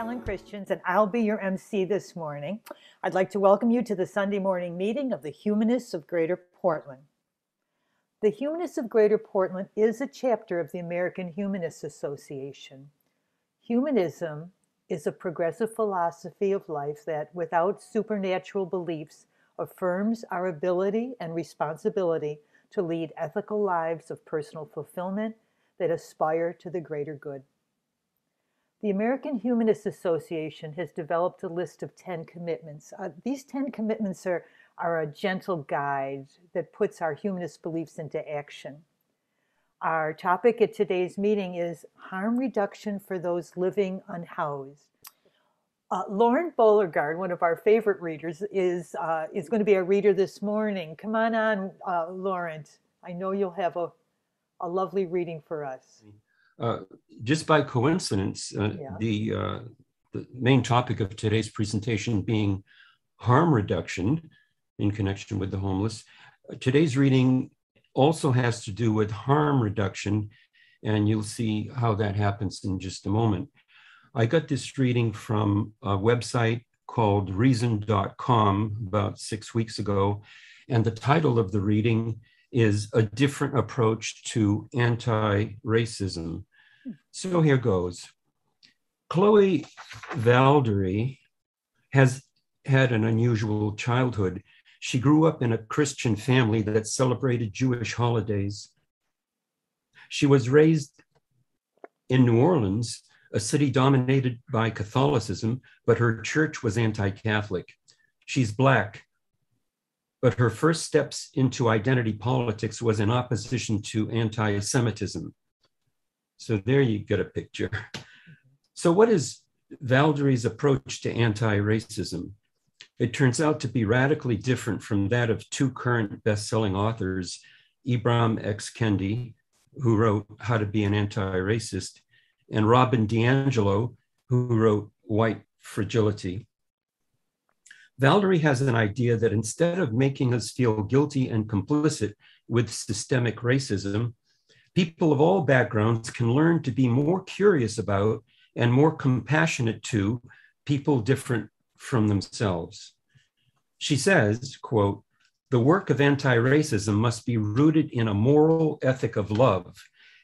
Helen Christians, and I'll be your MC this morning. I'd like to welcome you to the Sunday morning meeting of the Humanists of Greater Portland. The Humanists of Greater Portland is a chapter of the American Humanists Association. Humanism is a progressive philosophy of life that, without supernatural beliefs, affirms our ability and responsibility to lead ethical lives of personal fulfillment that aspire to the greater good. The American Humanist Association has developed a list of 10 commitments. These 10 commitments are a gentle guide that puts our humanist beliefs into action. Our topic at today's meeting is harm reduction for those living unhoused. Lauren Beauregard, one of our favorite readers, is going to be our reader this morning. Come on, Lauren. I know you'll have a lovely reading for us. Just by coincidence, the main topic of today's presentation being harm reduction in connection with the homeless, today's reading also has to do with harm reduction, and you'll see how that happens in just a moment. I got this reading from a website called reason.com about 6 weeks ago, and the title of the reading is A Different Approach to Anti-Racism. So here goes. Chloe Valdery has had an unusual childhood. She grew up in a Christian family that celebrated Jewish holidays. She was raised in New Orleans, a city dominated by Catholicism, but her church was anti-Catholic. She's Black, but her first steps into identity politics was in opposition to anti-Semitism. So there you get a picture. So what is Valdery's approach to anti-racism? It turns out to be radically different from that of two current best-selling authors, Ibram X. Kendi, who wrote How to Be an Anti-Racist, and Robin DiAngelo, who wrote White Fragility. Valdery has an idea that instead of making us feel guilty and complicit with systemic racism, people of all backgrounds can learn to be more curious about and more compassionate to people different from themselves. She says, quote, "The work of anti-racism must be rooted in a moral ethic of love.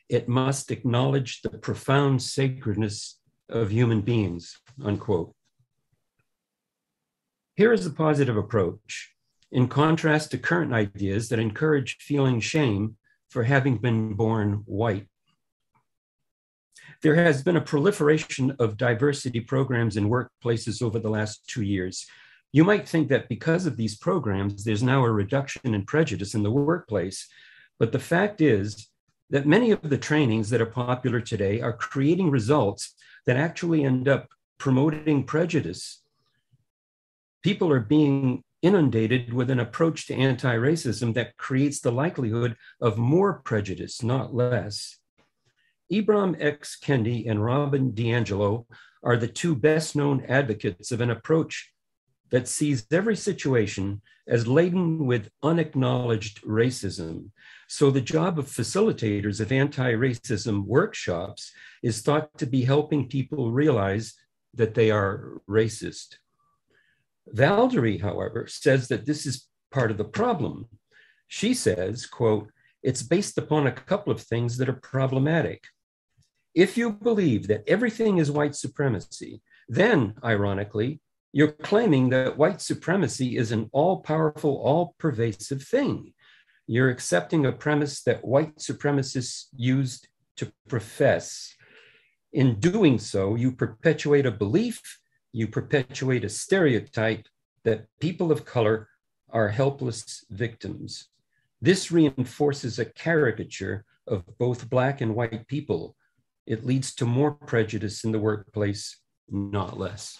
It must acknowledge the profound sacredness of human beings," unquote. Here is a positive approach, in contrast to current ideas that encourage feeling shame for having been born white. There has been a proliferation of diversity programs in workplaces over the last 2 years. You might think that because of these programs, there's now a reduction in prejudice in the workplace, but the fact is that many of the trainings that are popular today are creating results that actually end up promoting prejudice. People are being inundated with an approach to anti-racism that creates the likelihood of more prejudice, not less. Ibram X. Kendi and Robin DiAngelo are the two best-known advocates of an approach that sees every situation as laden with unacknowledged racism. So the job of facilitators of anti-racism workshops is thought to be helping people realize that they are racist. Valdery, however, says that this is part of the problem. She says, quote, "It's based upon a couple of things that are problematic. If you believe that everything is white supremacy, then, ironically, you're claiming that white supremacy is an all-powerful, all-pervasive thing. You're accepting a premise that white supremacists used to profess. In doing so, you perpetuate a belief, you perpetuate a stereotype that people of color are helpless victims. This reinforces a caricature of both Black and white people. It leads to more prejudice in the workplace, not less."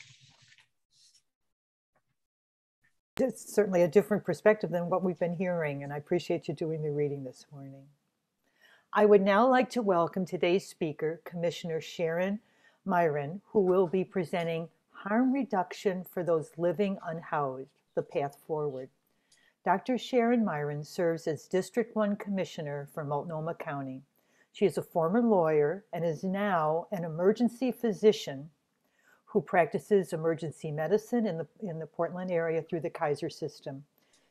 It's certainly a different perspective than what we've been hearing, and I appreciate you doing the reading this morning. I would now like to welcome today's speaker, Commissioner Sharon Meieran, who will be presenting Harm Reduction for Those Living Unhoused, the Path Forward. Dr. Sharon Meieran serves as District 1 Commissioner for Multnomah County. She is a former lawyer and is now an emergency physician who practices emergency medicine in the Portland area through the Kaiser system.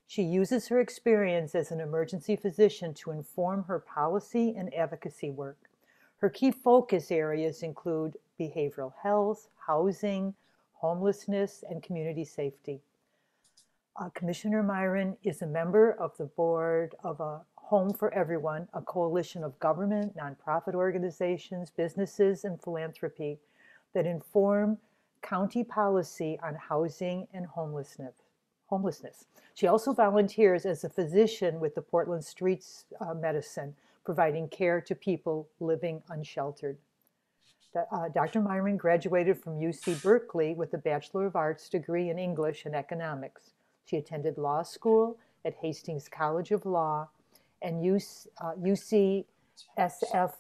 She uses her experience as an emergency physician to inform her policy and advocacy work. Her key focus areas include behavioral health, housing, homelessness, and community safety. Commissioner Meieran is a member of the board of a Home for Everyone, a coalition of government, nonprofit organizations, businesses, and philanthropy that inform county policy on housing and homelessness. She also volunteers as a physician with the Portland Streets Medicine, providing care to people living unsheltered. Dr. Meieran graduated from UC Berkeley with a Bachelor of Arts degree in English and Economics. She attended law school at Hastings College of Law and UCSF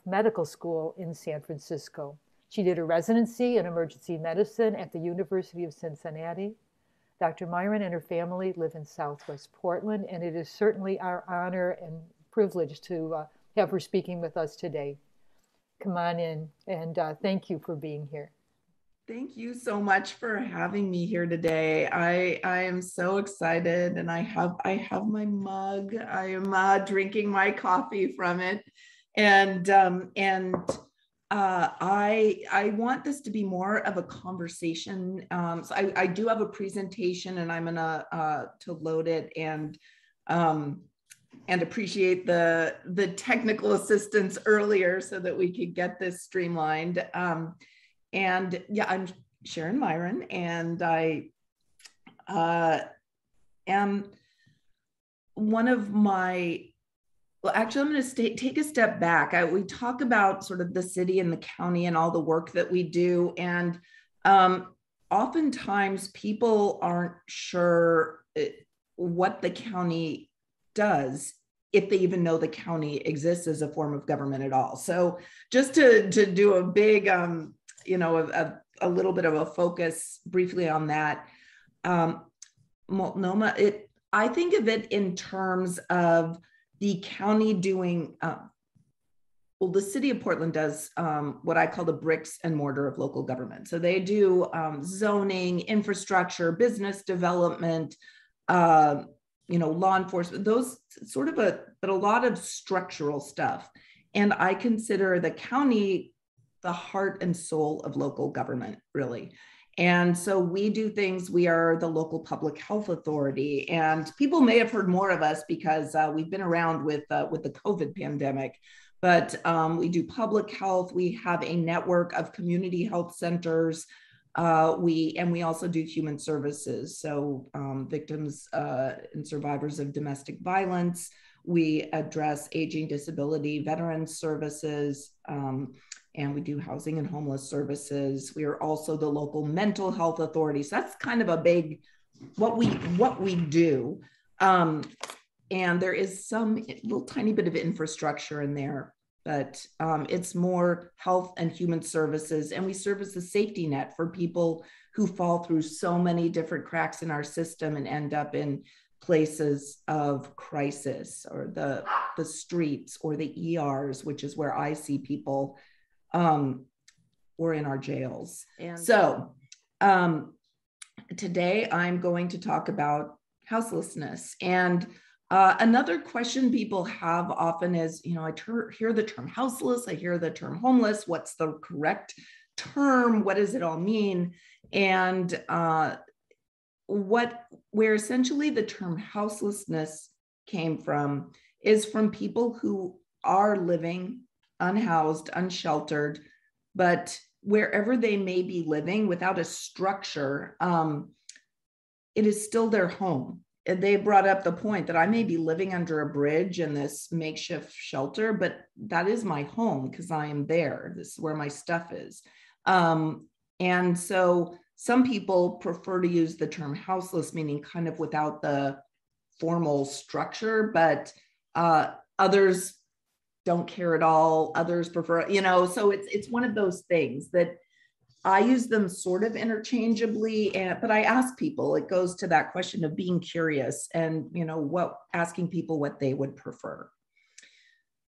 Medical School in San Francisco. She did a residency in emergency medicine at the University of Cincinnati. Dr. Meieran and her family live in Southwest Portland, and it is certainly our honor and privilege to have her speaking with us today. Come on in, and thank you for being here. Thank you so much for having me here today. I am so excited, and I have my mug. I am drinking my coffee from it, and I want this to be more of a conversation. So I do have a presentation, and I'm gonna to load it and appreciate the technical assistance earlier so that we could get this streamlined. And yeah, I'm Sharon Meieran, and I am one of my, well, actually, I'm going to take a step back. We talk about sort of the city and the county and all the work that we do. And oftentimes people aren't sure what the county does, if they even know the county exists as a form of government at all. So just to do a big, a little bit of a focus briefly on that. Multnomah, I think of it in terms of the county doing, well, the city of Portland does what I call the bricks and mortar of local government. So they do zoning, infrastructure, business development, law enforcement, those sort of but a lot of structural stuff. And I consider the county the heart and soul of local government, really. And so we do things, we are the local public health authority, and people may have heard more of us because we've been around with the COVID pandemic, but we do public health. We have a network of community health centers. We also do human services. So victims and survivors of domestic violence. We address aging, disability, veterans services, and we do housing and homeless services. We are also the local mental health authority. So that's kind of a big, what we do. And there is some little tiny bit of infrastructure in there, but it's more health and human services. And we serve as a safety net for people who fall through so many different cracks in our system and end up in places of crisis, or the streets, or the ERs, which is where I see people, or in our jails. And so today I'm going to talk about houselessness. And another question people have often is, I hear the term houseless, I hear the term homeless. What's the correct term? What does it all mean? And where essentially the term houselessness came from is from people who are living unhoused, unsheltered, but wherever they may be living without a structure, it is still their home. They brought up the point that I may be living under a bridge in this makeshift shelter, but that is my home because I am there. This is where my stuff is. And so some people prefer to use the term houseless, meaning kind of without the formal structure, but others don't care at all. Others prefer, so it's one of those things that I use them sort of interchangeably, but I ask people, it goes to that question of being curious and, asking people what they would prefer.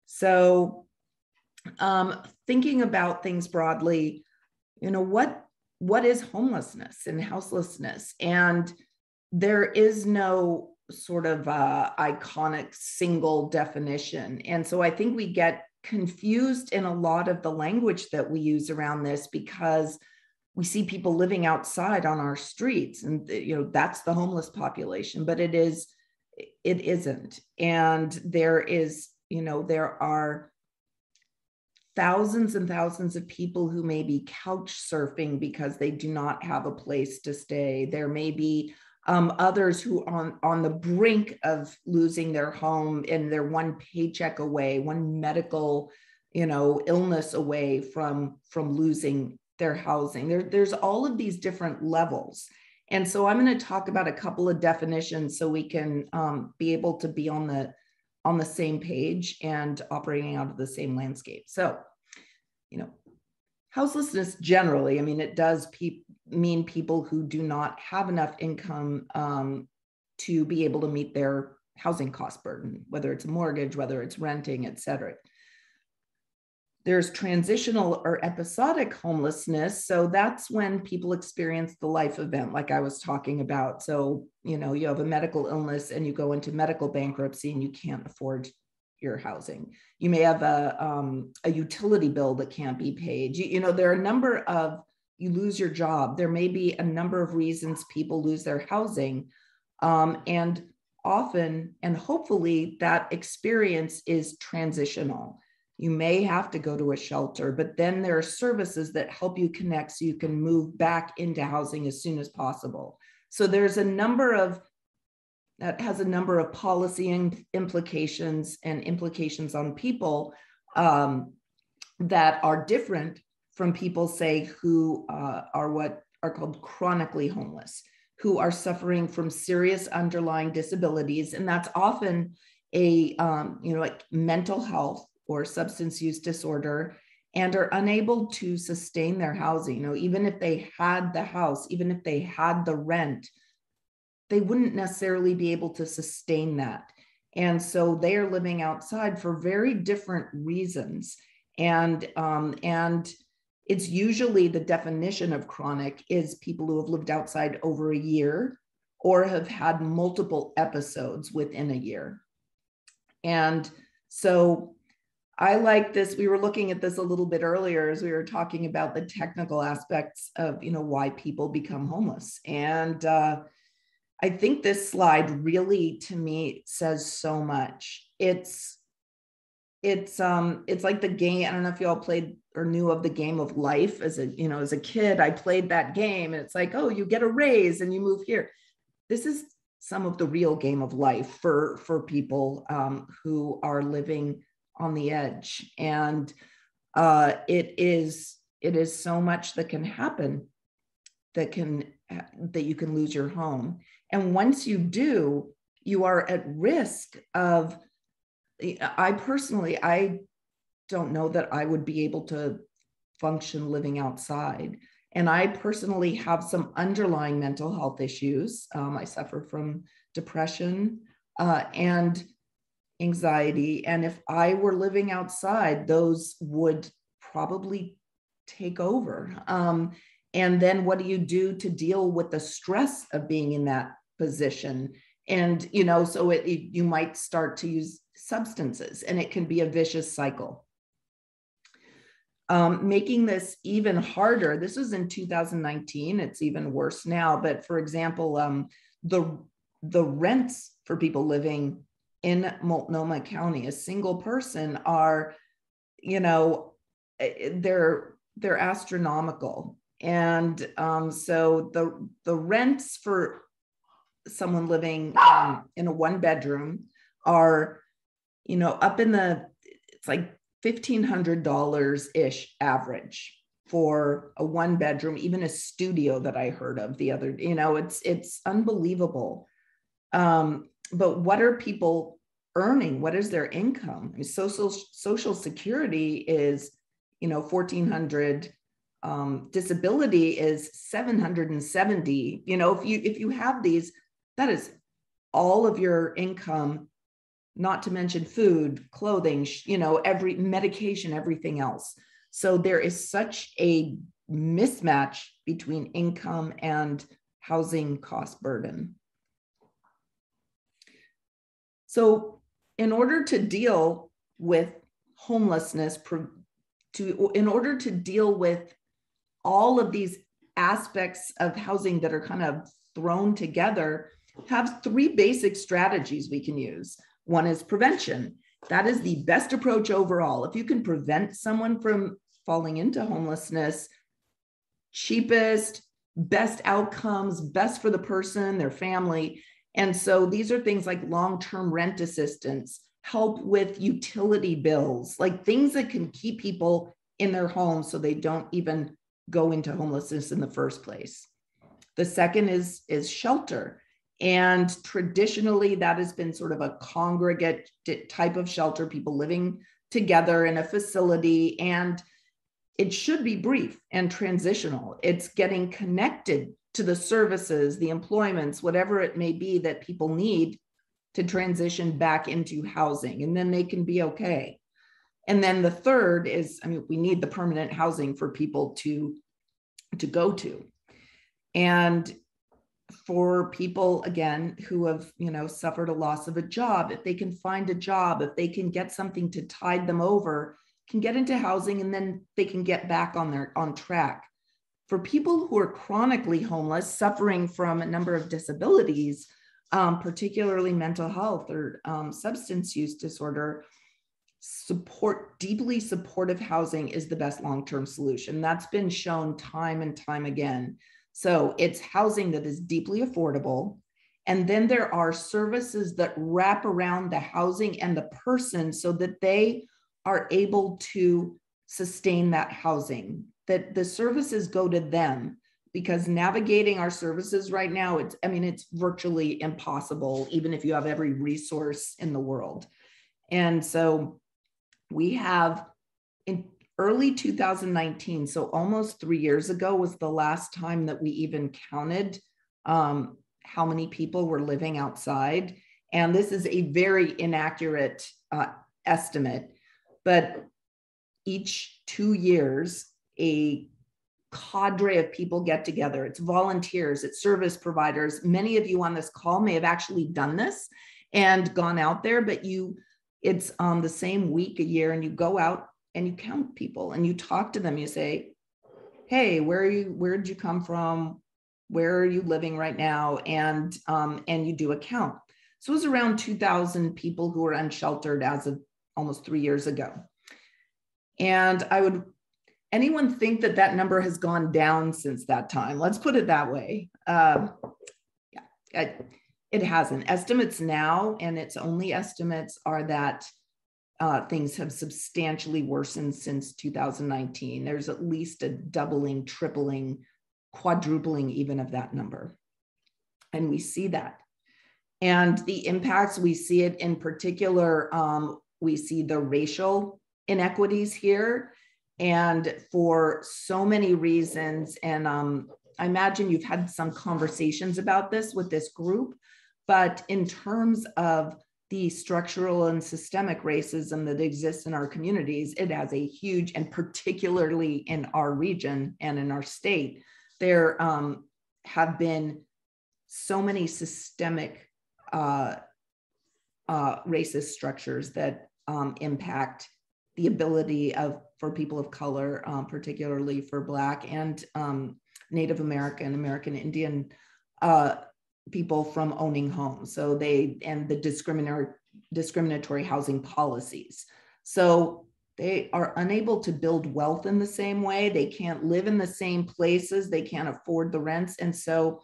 So thinking about things broadly, what what is homelessness and houselessness? And there is no sort of iconic single definition. And so I think we get confused in a lot of the language that we use around this, because we see people living outside on our streets, and that's the homeless population, but it isn't. And there are thousands and thousands of people who may be couch surfing because they do not have a place to stay. There may be others who are on the brink of losing their home, and they're one paycheck away, one medical, illness away from losing their housing. There's all of these different levels. And so I'm going to talk about a couple of definitions so we can be able to be on the same page and operating out of the same landscape. So, houselessness generally, it does mean people who do not have enough income to be able to meet their housing cost burden, whether it's a mortgage, whether it's renting, et cetera. There's transitional or episodic homelessness. So that's when people experience the life event, like I was talking about. So, you have a medical illness and you go into medical bankruptcy and you can't afford your housing. You may have a utility bill that can't be paid. There are a number of, you lose your job. There may be a number of reasons people lose their housing. And often, and hopefully, that experience is transitional. You may have to go to a shelter, but then there are services that help you connect so you can move back into housing as soon as possible. So there's that has a number of policy implications and implications on people that are different from people, say, who are what are called chronically homeless, who are suffering from serious underlying disabilities. And that's often like mental health or substance use disorder, and are unable to sustain their housing. Even if they had the house, even if they had the rent, they wouldn't necessarily be able to sustain that. And so they are living outside for very different reasons. And it's usually, the definition of chronic is people who have lived outside over a year or have had multiple episodes within a year. And so I like this. We were looking at this a little bit earlier as we were talking about the technical aspects of, why people become homeless. And I think this slide really, to me, says so much. It's like the game. I don't know if y'all played or knew of the game of life as a kid. I played that game, and it's like, oh, you get a raise and you move here. This is some of the real game of life for people who are living on the edge. And it is so much that can happen, that you can lose your home. And once you do, you are at risk of, I don't know that I would be able to function living outside. And I personally have some underlying mental health issues. I suffer from depression and anxiety. And if I were living outside, those would probably take over. And then what do you do to deal with the stress of being in that position? And, so you might start to use substances, and it can be a vicious cycle. Making this even harder, this was in 2019, it's even worse now. But for example, the rents for people living in Multnomah County, a single person, are, they're astronomical. And so the rents for someone living in a one bedroom are, up in it's like $1,500-ish average for a one bedroom, even a studio that I heard of the other, it's unbelievable. But what are people earning? What is their income? I mean, social security is, $1,400. Disability is $770. If you have these, that is all of your income, not to mention food, clothing, every medication, everything else. So there is such a mismatch between income and housing cost burden. So in order to deal with homelessness, in order to deal with all of these aspects of housing that are kind of thrown together, have three basic strategies we can use. One is prevention. That is the best approach overall. If you can prevent someone from falling into homelessness, cheapest, best outcomes, best for the person, their family. And so these are things like long-term rent assistance, help with utility bills, like things that can keep people in their homes so they don't even go into homelessness in the first place. The second is shelter. And traditionally, that has been sort of a congregate type of shelter, people living together in a facility. And it should be brief and transitional. It's getting connected to the services, the employments, whatever it may be that people need to transition back into housing, and then they can be okay. And then the third is, we need the permanent housing for people to go to. And for people, again, who have, suffered a loss of a job, if they can find a job, if they can get something to tide them over, can get into housing, and then they can get back on track. For people who are chronically homeless, suffering from a number of disabilities, particularly mental health or substance use disorder, deeply supportive housing is the best long-term solution. That's been shown time and time again. So it's housing that is deeply affordable. And then there are services that wrap around the housing and the person so that they are able to sustain that housing, that the services go to them, because navigating our services right now, it's virtually impossible, even if you have every resource in the world. And so we have in early 2019, so almost 3 years ago was the last time that we even counted how many people were living outside. And this is a very inaccurate estimate, but each 2 years, a cadre of people get together. It's volunteers, it's service providers. Many of you on this call may have actually done this and gone out there, but it's the same week a year, and you go out and you count people and you talk to them. You say, hey, where did you come from? Where are you living right now? And you do a count. So it was around 2,000 people who were unsheltered as of almost 3 years ago. And anyone think that number has gone down since that time? Let's put it that way. It hasn't. Estimates now, and its only estimates, are that things have substantially worsened since 2019. There's at least a doubling, tripling, quadrupling even of that number. And we see that. And the impacts, we see it in particular, we see the racial inequities here. And for so many reasons, and I imagine you've had some conversations about this with this group, but in terms of the structural and systemic racism that exists in our communities, it has a huge, and particularly in our region and in our state, there have been so many systemic racist structures that impact the ability for people of color, particularly for Black and Native American, American Indian people, from owning homes. So and the discriminatory housing policies. So they are unable to build wealth in the same way. They can't live in the same places. They can't afford the rents. And so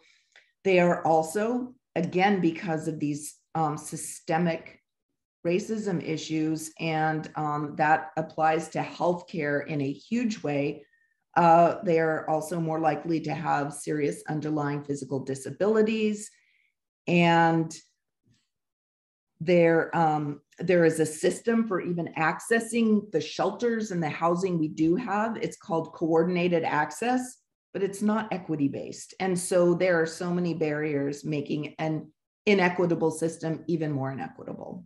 they are also, again, because of these systemic racism issues, and that applies to healthcare in a huge way. They are also more likely to have serious underlying physical disabilities. And there is a system for even accessing the shelters and the housing we do have. It's called coordinated access, but it's not equity-based. And so there are so many barriers making an inequitable system even more inequitable.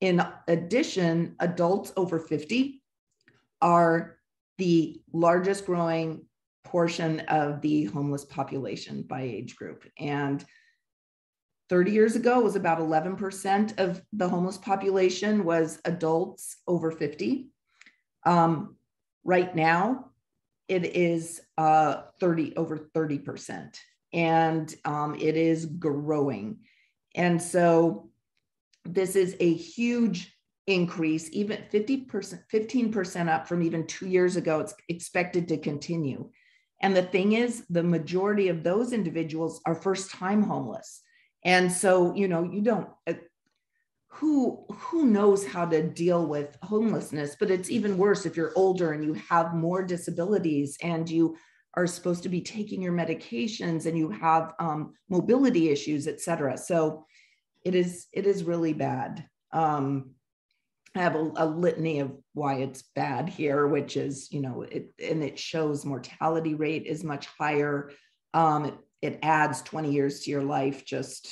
In addition, adults over 50 are the largest growing portion of the homeless population by age group. And 30 years ago, it was about 11% of the homeless population was adults over 50. Right now, it is over 30%, and it is growing. And so this is a huge increase, even 15% up from even 2 years ago. It's expected to continue. And the thing is, the majority of those individuals are first-time homeless. And so, you don't, who knows how to deal with homelessness, but it's even worse if you're older and you have more disabilities and you are supposed to be taking your medications and you have mobility issues, et cetera. So it is really bad. I have a litany of why it's bad here, which is, it shows mortality rate is much higher. It adds 20 years to your life, just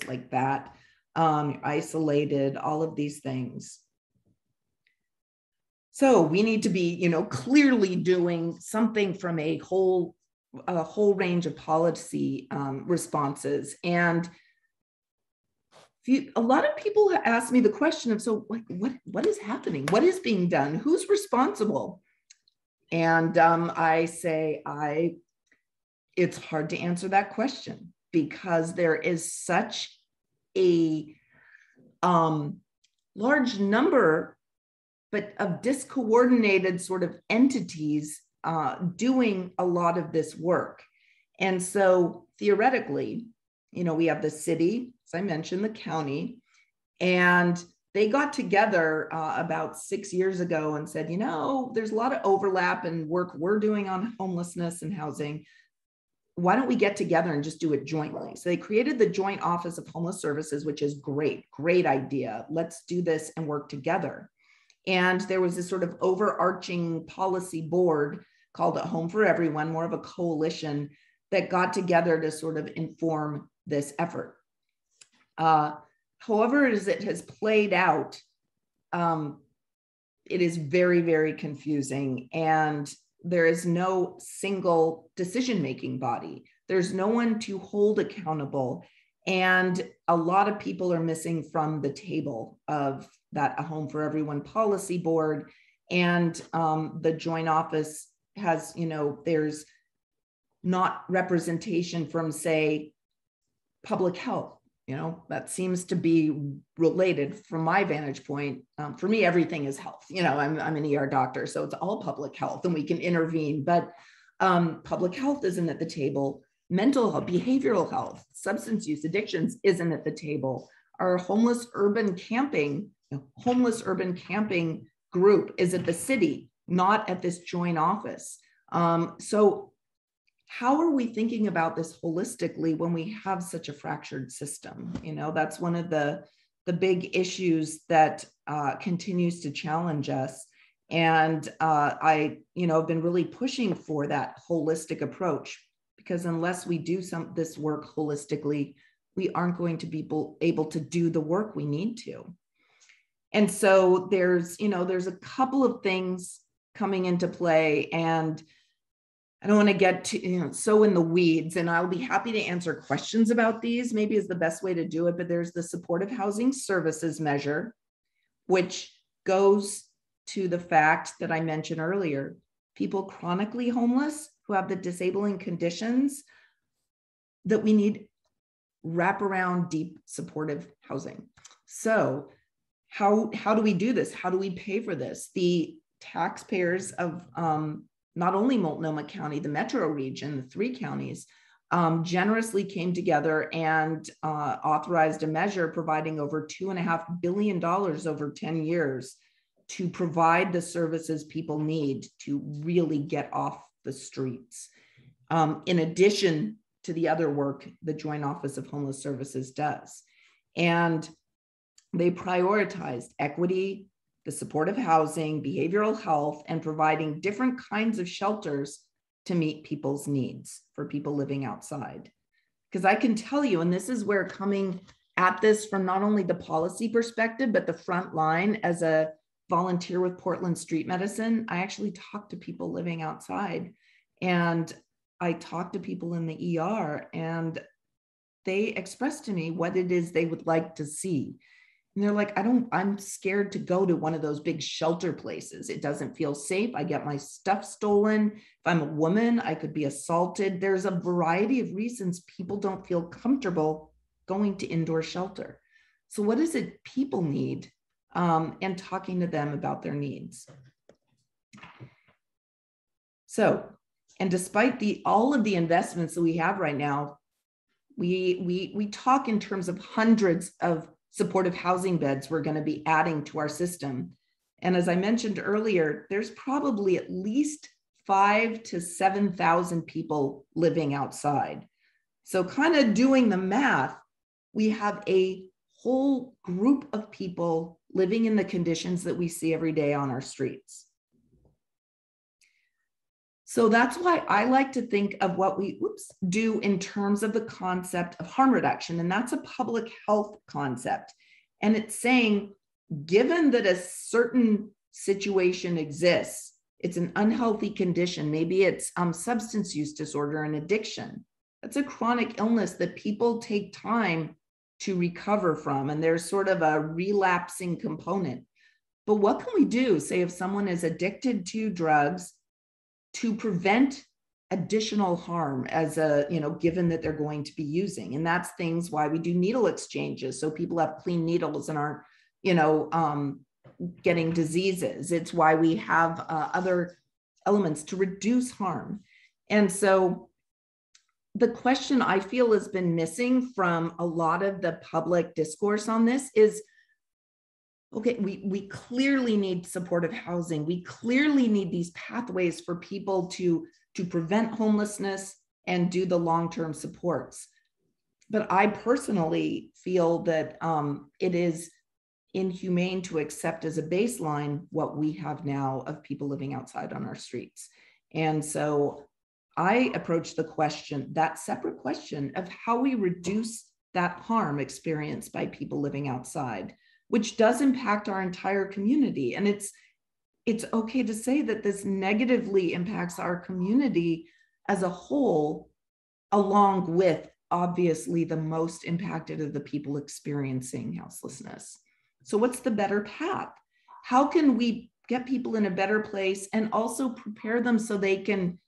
like that. Isolated, all of these things. So we need to be, clearly doing something from a whole range of policy responses. And a lot of people ask me the question of, so like, what is happening? What is being done? Who's responsible? And I say, it's hard to answer that question because there is such a large number, but of discoordinated sort of entities doing a lot of this work. And so theoretically, we have the city, as I mentioned, the county, and they got together about 6 years ago and said, there's a lot of overlap in work we're doing on homelessness and housing. Why don't we get together and just do it jointly? So they created the Joint Office of Homeless Services, which is great idea. Let's do this and work together. And there was this sort of overarching policy board called A Home for Everyone, more of a coalition that got together to sort of inform this effort. However, as it has played out, it is very, very confusing, and there is no single decision-making body. There's no one to hold accountable, and a lot of people are missing from the table of that A Home for Everyone policy board. And the joint office has, there's not representation from, say, public health. That seems to be related from my vantage point. For me, everything is health. I'm an ER doctor, so it's all public health and we can intervene, but public health isn't at the table. Mental health, behavioral health, substance use, addictions isn't at the table. Our homeless urban camping group is at the city, not at this joint office. So how are we thinking about this holistically when we have such a fractured system? That's one of the big issues that continues to challenge us. And I have been really pushing for that holistic approach, because unless we do this work holistically, we aren't going to be able to do the work we need to. And so there's a couple of things coming into play, and I don't want to get to, so in the weeds, and I'll be happy to answer questions about these, maybe is the best way to do it. But there's the supportive housing services measure, which goes to the fact that I mentioned earlier, people chronically homeless who have the disabling conditions, that we need wraparound deep supportive housing. So how do we do this? How do we pay for this? The taxpayers of not only Multnomah County, the metro region, the 3 counties, generously came together and authorized a measure providing over $2.5 billion over 10 years to provide the services people need to really get off the streets. In addition to the other work the Joint Office of Homeless Services does. And they prioritized equity, the supportive housing, behavioral health, and providing different kinds of shelters to meet people's needs for people living outside. Because I can tell you, and this is where coming at this from not only the policy perspective, but the front line as a volunteer with Portland Street Medicine, I actually talk to people living outside. And I talked to people in the ER, and they expressed to me what it is they would like to see. And they're like, I'm scared to go to one of those big shelter places. It doesn't feel safe. I get my stuff stolen. If I'm a woman, I could be assaulted. There's a variety of reasons people don't feel comfortable going to indoor shelter. So what is it people need? And talking to them about their needs. So, and despite all of the investments that we have right now, we talk in terms of hundreds of supportive housing beds we're going to be adding to our system. And as I mentioned earlier, there's probably at least 5,000 to 7,000 people living outside. So kind of doing the math, we have a whole group of people living in the conditions that we see every day on our streets. So that's why I like to think of what we do in terms of the concept of harm reduction. And that's a public health concept. And it's saying, given that a certain situation exists, it's an unhealthy condition, maybe it's substance use disorder and addiction. That's a chronic illness that people take time to recover from. And there's sort of a relapsing component. But what can we do, say, if someone is addicted to drugs, to prevent additional harm as given that they're going to be using? And that's things why we do needle exchanges, so people have clean needles and aren't, getting diseases. It's why we have other elements to reduce harm. And so the question I feel has been missing from a lot of the public discourse on this is, okay, we clearly need supportive housing. We clearly need these pathways for people to prevent homelessness and do the long-term supports. But I personally feel that it is inhumane to accept as a baseline what we have now of people living outside on our streets. And so I approach the question, that separate question of how we reduce that harm experienced by people living outside, which does impact our entire community. And it's okay to say that this negatively impacts our community as a whole, along with obviously the most impacted of the people experiencing houselessness. So what's the better path? How can we get people in a better place and also prepare them so they can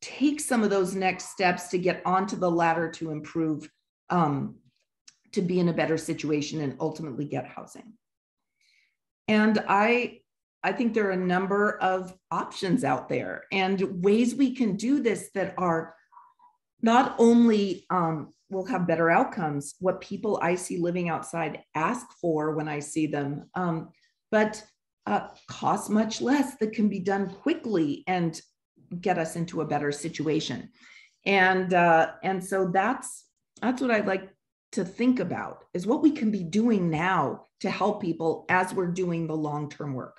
take some of those next steps to get onto the ladder to improve, to be in a better situation and ultimately get housing? And I think there are a number of options out there and ways we can do this that are not only will have better outcomes, what people I see living outside ask for when I see them, but cost much less, that can be done quickly and get us into a better situation. And so that's what I'd like to think about, is what we can be doing now to help people as we're doing the long-term work.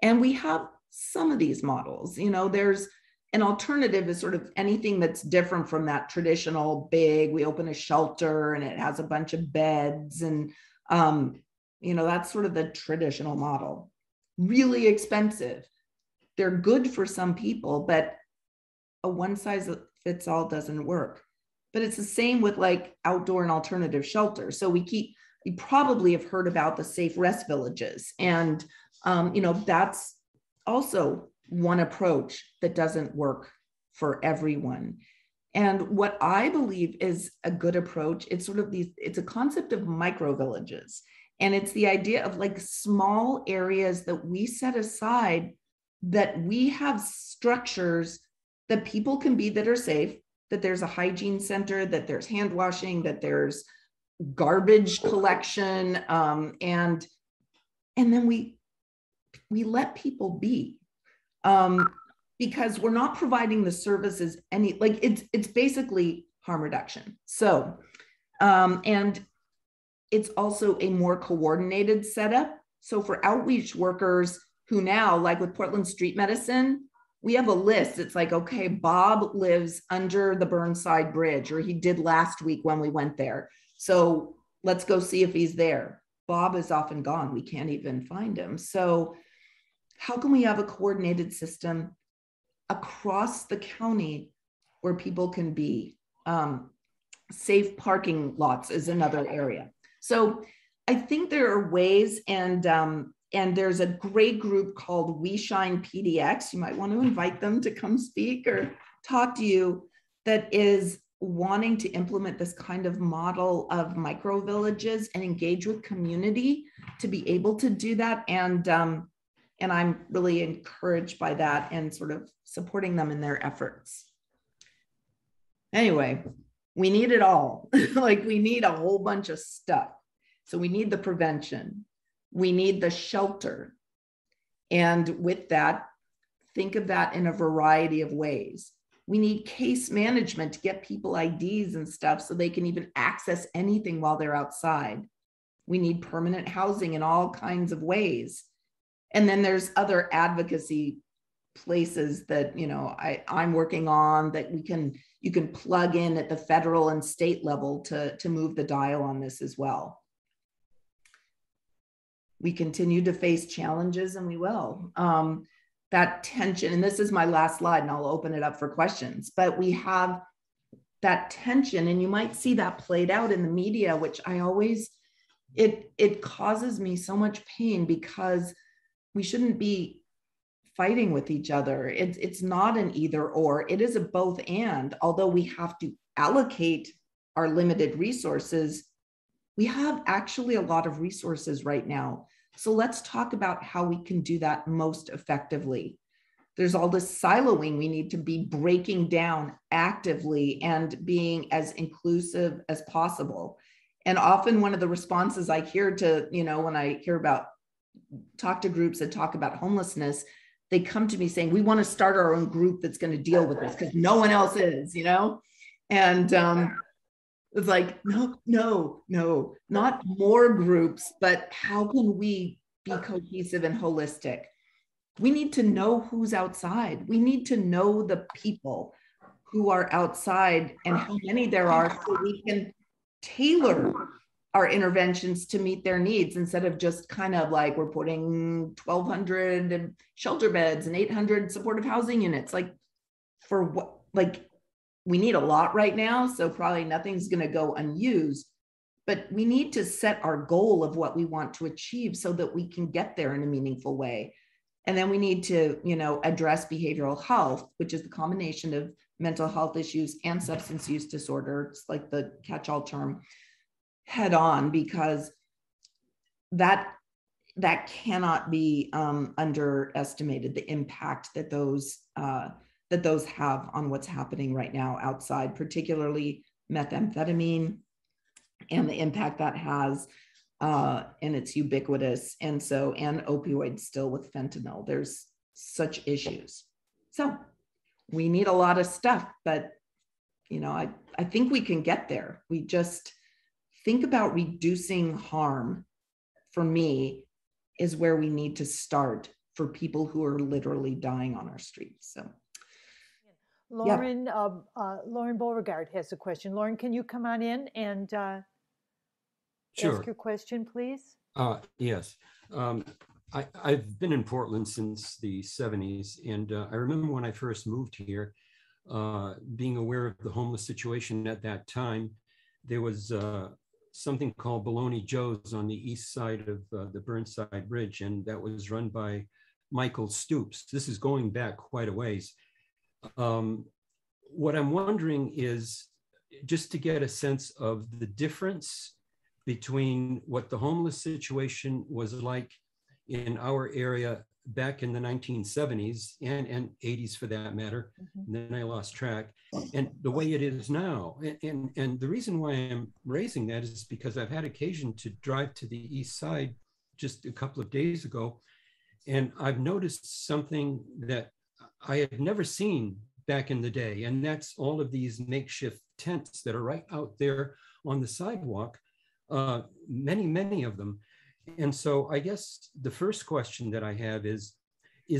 And we have some of these models. There's an alternative is sort of anything that's different from that traditional big, we open a shelter and it has a bunch of beds, and that's sort of the traditional model. Really expensive. They're good for some people, but a one size fits all doesn't work. But it's the same with like outdoor and alternative shelter. So you probably have heard about the safe rest villages. And, that's also one approach that doesn't work for everyone. And what I believe is a good approach, it's a concept of micro villages. And it's the idea of like small areas that we set aside, that we have structures that people can be, that are safe, that there's a hygiene center, that there's hand washing, that there's garbage collection, and then we let people be, because we're not providing the services it's basically harm reduction. So, and it's also a more coordinated setup. So for outreach workers who now, like with Portland Street Medicine, we have a list. It's like, okay, Bob lives under the Burnside Bridge, or he did last week when we went there. So let's go see if he's there. Bob is often gone. We can't even find him. So how can we have a coordinated system across the county where people can be. Safe parking lots is another area. So I think there are ways, and there's a great group called We Shine PDX. You might want to invite them to come speak or talk to you, that is wanting to implement this kind of model of micro villages and engage with community to be able to do that. And I'm really encouraged by that and sort of supporting them in their efforts. Anyway, we need it all. Like, we need a whole bunch of stuff. So we need the prevention, we need the shelter. And with that, think of that in a variety of ways. We need case management to get people IDs and stuff so they can even access anything while they're outside. We need permanent housing in all kinds of ways. And then there's other advocacy places that, you know, I'm working on that you can plug in at the federal and state level to move the dial on this as well. We continue to face challenges, and we will. That tension, and this is my last slide, and I'll open it up for questions, but we have that tension, and you might see that played out in the media, which I always, it causes me so much pain, because we shouldn't be fighting with each other. It's not an either or, it is a both and. Although we have to allocate our limited resources, we have actually a lot of resources right now. So let's talk about how we can do that most effectively. There's all this siloing we need to be breaking down actively and being as inclusive as possible. And often one of the responses I hear to, you know, when I hear about, talk to groups that talk about homelessness, they come to me saying, we want to start our own group that's going to deal with this because no one else is, you know? And it's like, no, not more groups, but how can we be cohesive and holistic? We need to know who's outside. We need to know the people who are outside and how many there are, so we can tailor our interventions to meet their needs, instead of just kind of like, we're putting 1,200 shelter beds and 800 supportive housing units. Like, for what? Like, we need a lot right now, so probably nothing's going to go unused, but we need to set our goal of what we want to achieve so that we can get there in a meaningful way. And then we need to, you know, address behavioral health, which is the combination of mental health issues and substance use disorder. It's like the catch-all term, head on, because that cannot be underestimated, the impact that those have on what's happening right now outside, particularly methamphetamine, and the impact that has, and it's ubiquitous. And opioids still with fentanyl, there's such issues. So we need a lot of stuff, but, you know, I think we can get there. We just think about reducing harm, for me, is where we need to start for people who are literally dying on our streets. So. Lauren, Lauren Beauregard has a question. Lauren, can you come on in and Sure. ask your question, please? Yes. I've been in Portland since the 70s, and I remember when I first moved here, being aware of the homeless situation at that time. There was something called Baloney Joe's on the east side of the Burnside Bridge, and that was run by Michael Stoops. This is going back quite a ways. What I'm wondering is just to get a sense of the difference between what the homeless situation was like in our area back in the 1970s and 80s for that matter, and then I lost track, and the way it is now. And the reason why I'm raising that is because I've had occasion to drive to the east side just a couple of days ago, and I've noticed something that I had never seen back in the day, and that's all of these makeshift tents that are right out there on the sidewalk, many of them. And so I guess the first question that I have is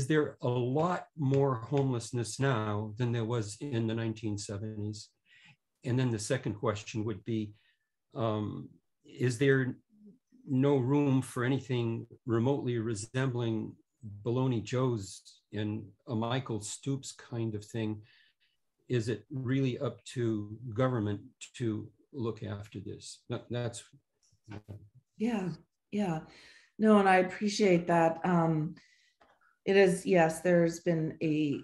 there a lot more homelessness now than there was in the 1970s? And then the second question would be, is there no room for anything remotely resembling Baloney Joe's and a Michael Stoops kind of thing, is it really up to government to look after this? That's yeah, yeah. No, and I appreciate that. It is, yes, there's been a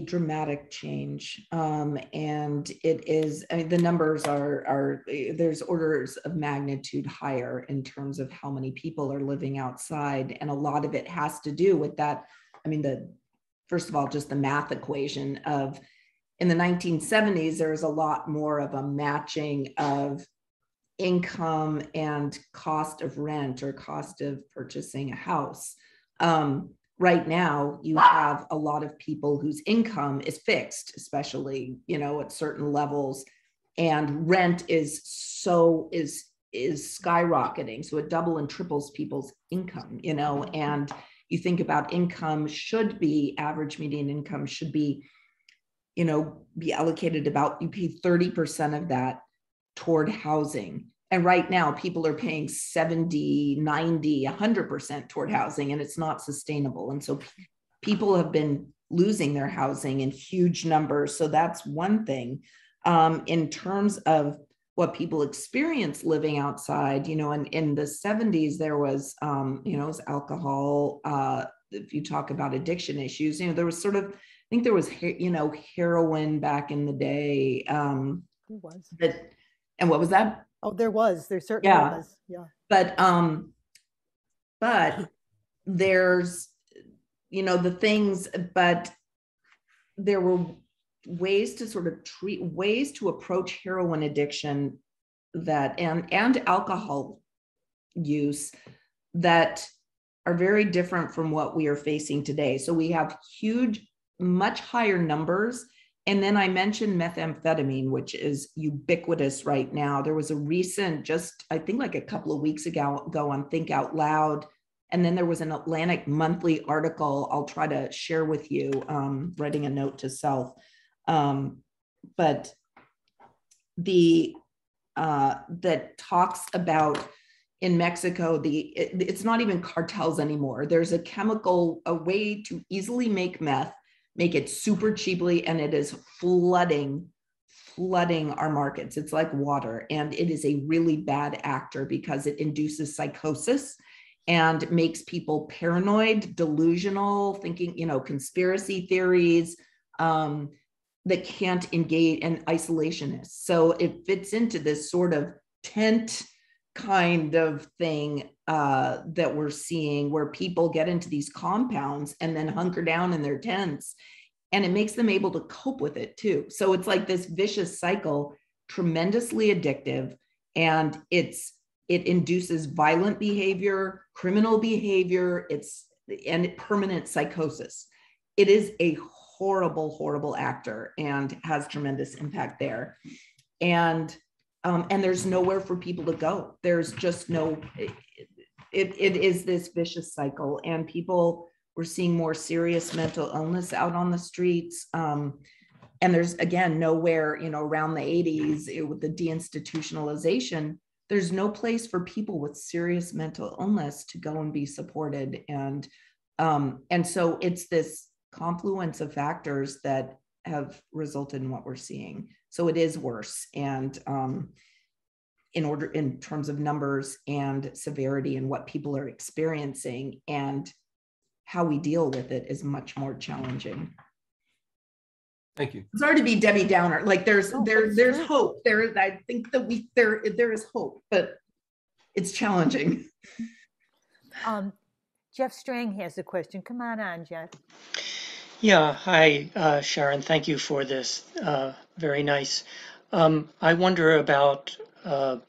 dramatic change. And it is, I mean, the numbers are, there's orders of magnitude higher in terms of how many people are living outside. And a lot of it has to do with that. I mean, first of all, just the math equation of, in the 1970s, there was a lot more of a matching of income and cost of rent or cost of purchasing a house. Right now, you have a lot of people whose income is fixed, especially, at certain levels, and rent is skyrocketing. So it double and triples people's income, and you think about income should be, average median income should be, be allocated about, you pay 30% of that toward housing. And right now, people are paying 70, 90, 100% toward housing, and it's not sustainable. And so people have been losing their housing in huge numbers. So that's one thing. In terms of what people experience living outside, and in the 70s, there was, it was alcohol. If you talk about addiction issues, there was sort of, I think there was, heroin back in the day. There was. And what was that? Oh, there certainly was. Yeah. But there's, the things, but there were ways to sort of ways to approach heroin addiction that, and alcohol use that are very different from what we are facing today. So we have huge, much higher numbers. And then I mentioned methamphetamine, which is ubiquitous right now. There was a recent, just I think like a couple of weeks ago on Think Out Loud. And then there was an Atlantic Monthly article I'll try to share with you, writing a note to self. But that talks about, in Mexico, it's not even cartels anymore. There's a way to easily make meth, make it super cheaply, and it is flooding our markets. It's like water, and it is a really bad actor because it induces psychosis and makes people paranoid, delusional, thinking, conspiracy theories, that can't engage, and isolationists. So it fits into this sort of tent kind of thing that we're seeing, where people get into these compounds and then hunker down in their tents, and it makes them able to cope with it too. So it's like this vicious cycle, tremendously addictive, and it induces violent behavior, criminal behavior, and permanent psychosis. It is a horrible actor and has tremendous impact there. And there's nowhere for people to go. There's just it is this vicious cycle, and we're seeing more serious mental illness out on the streets. And there's, again, nowhere, around the 80s with the deinstitutionalization, there's no place for people with serious mental illness to go and be supported. And so it's this confluence of factors that have resulted in what we're seeing. So it is worse. And in terms of numbers and severity and what people are experiencing, and how we deal with it is much more challenging. Thank you. Sorry to be Debbie Downer. Like there's hope. I think that there is hope, but it's challenging. Jeff Strang has a question. Come on, Jeff. Yeah, hi, Sharon. Thank you for this. Very nice. I wonder about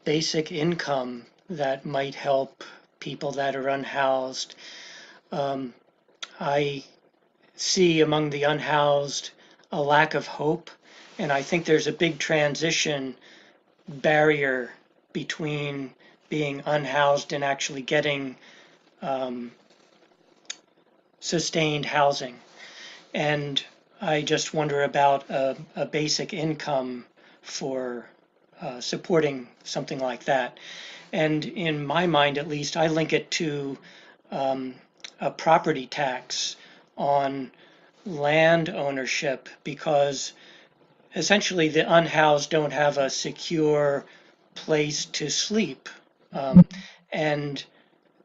basic income that might help people that are unhoused. I see among the unhoused a lack of hope, and I think there's a big transition barrier between being unhoused and actually getting sustained housing. And I just wonder about a basic income for supporting something like that. And in my mind, at least, I link it to a property tax on land ownership, because essentially the unhoused don't have a secure place to sleep, and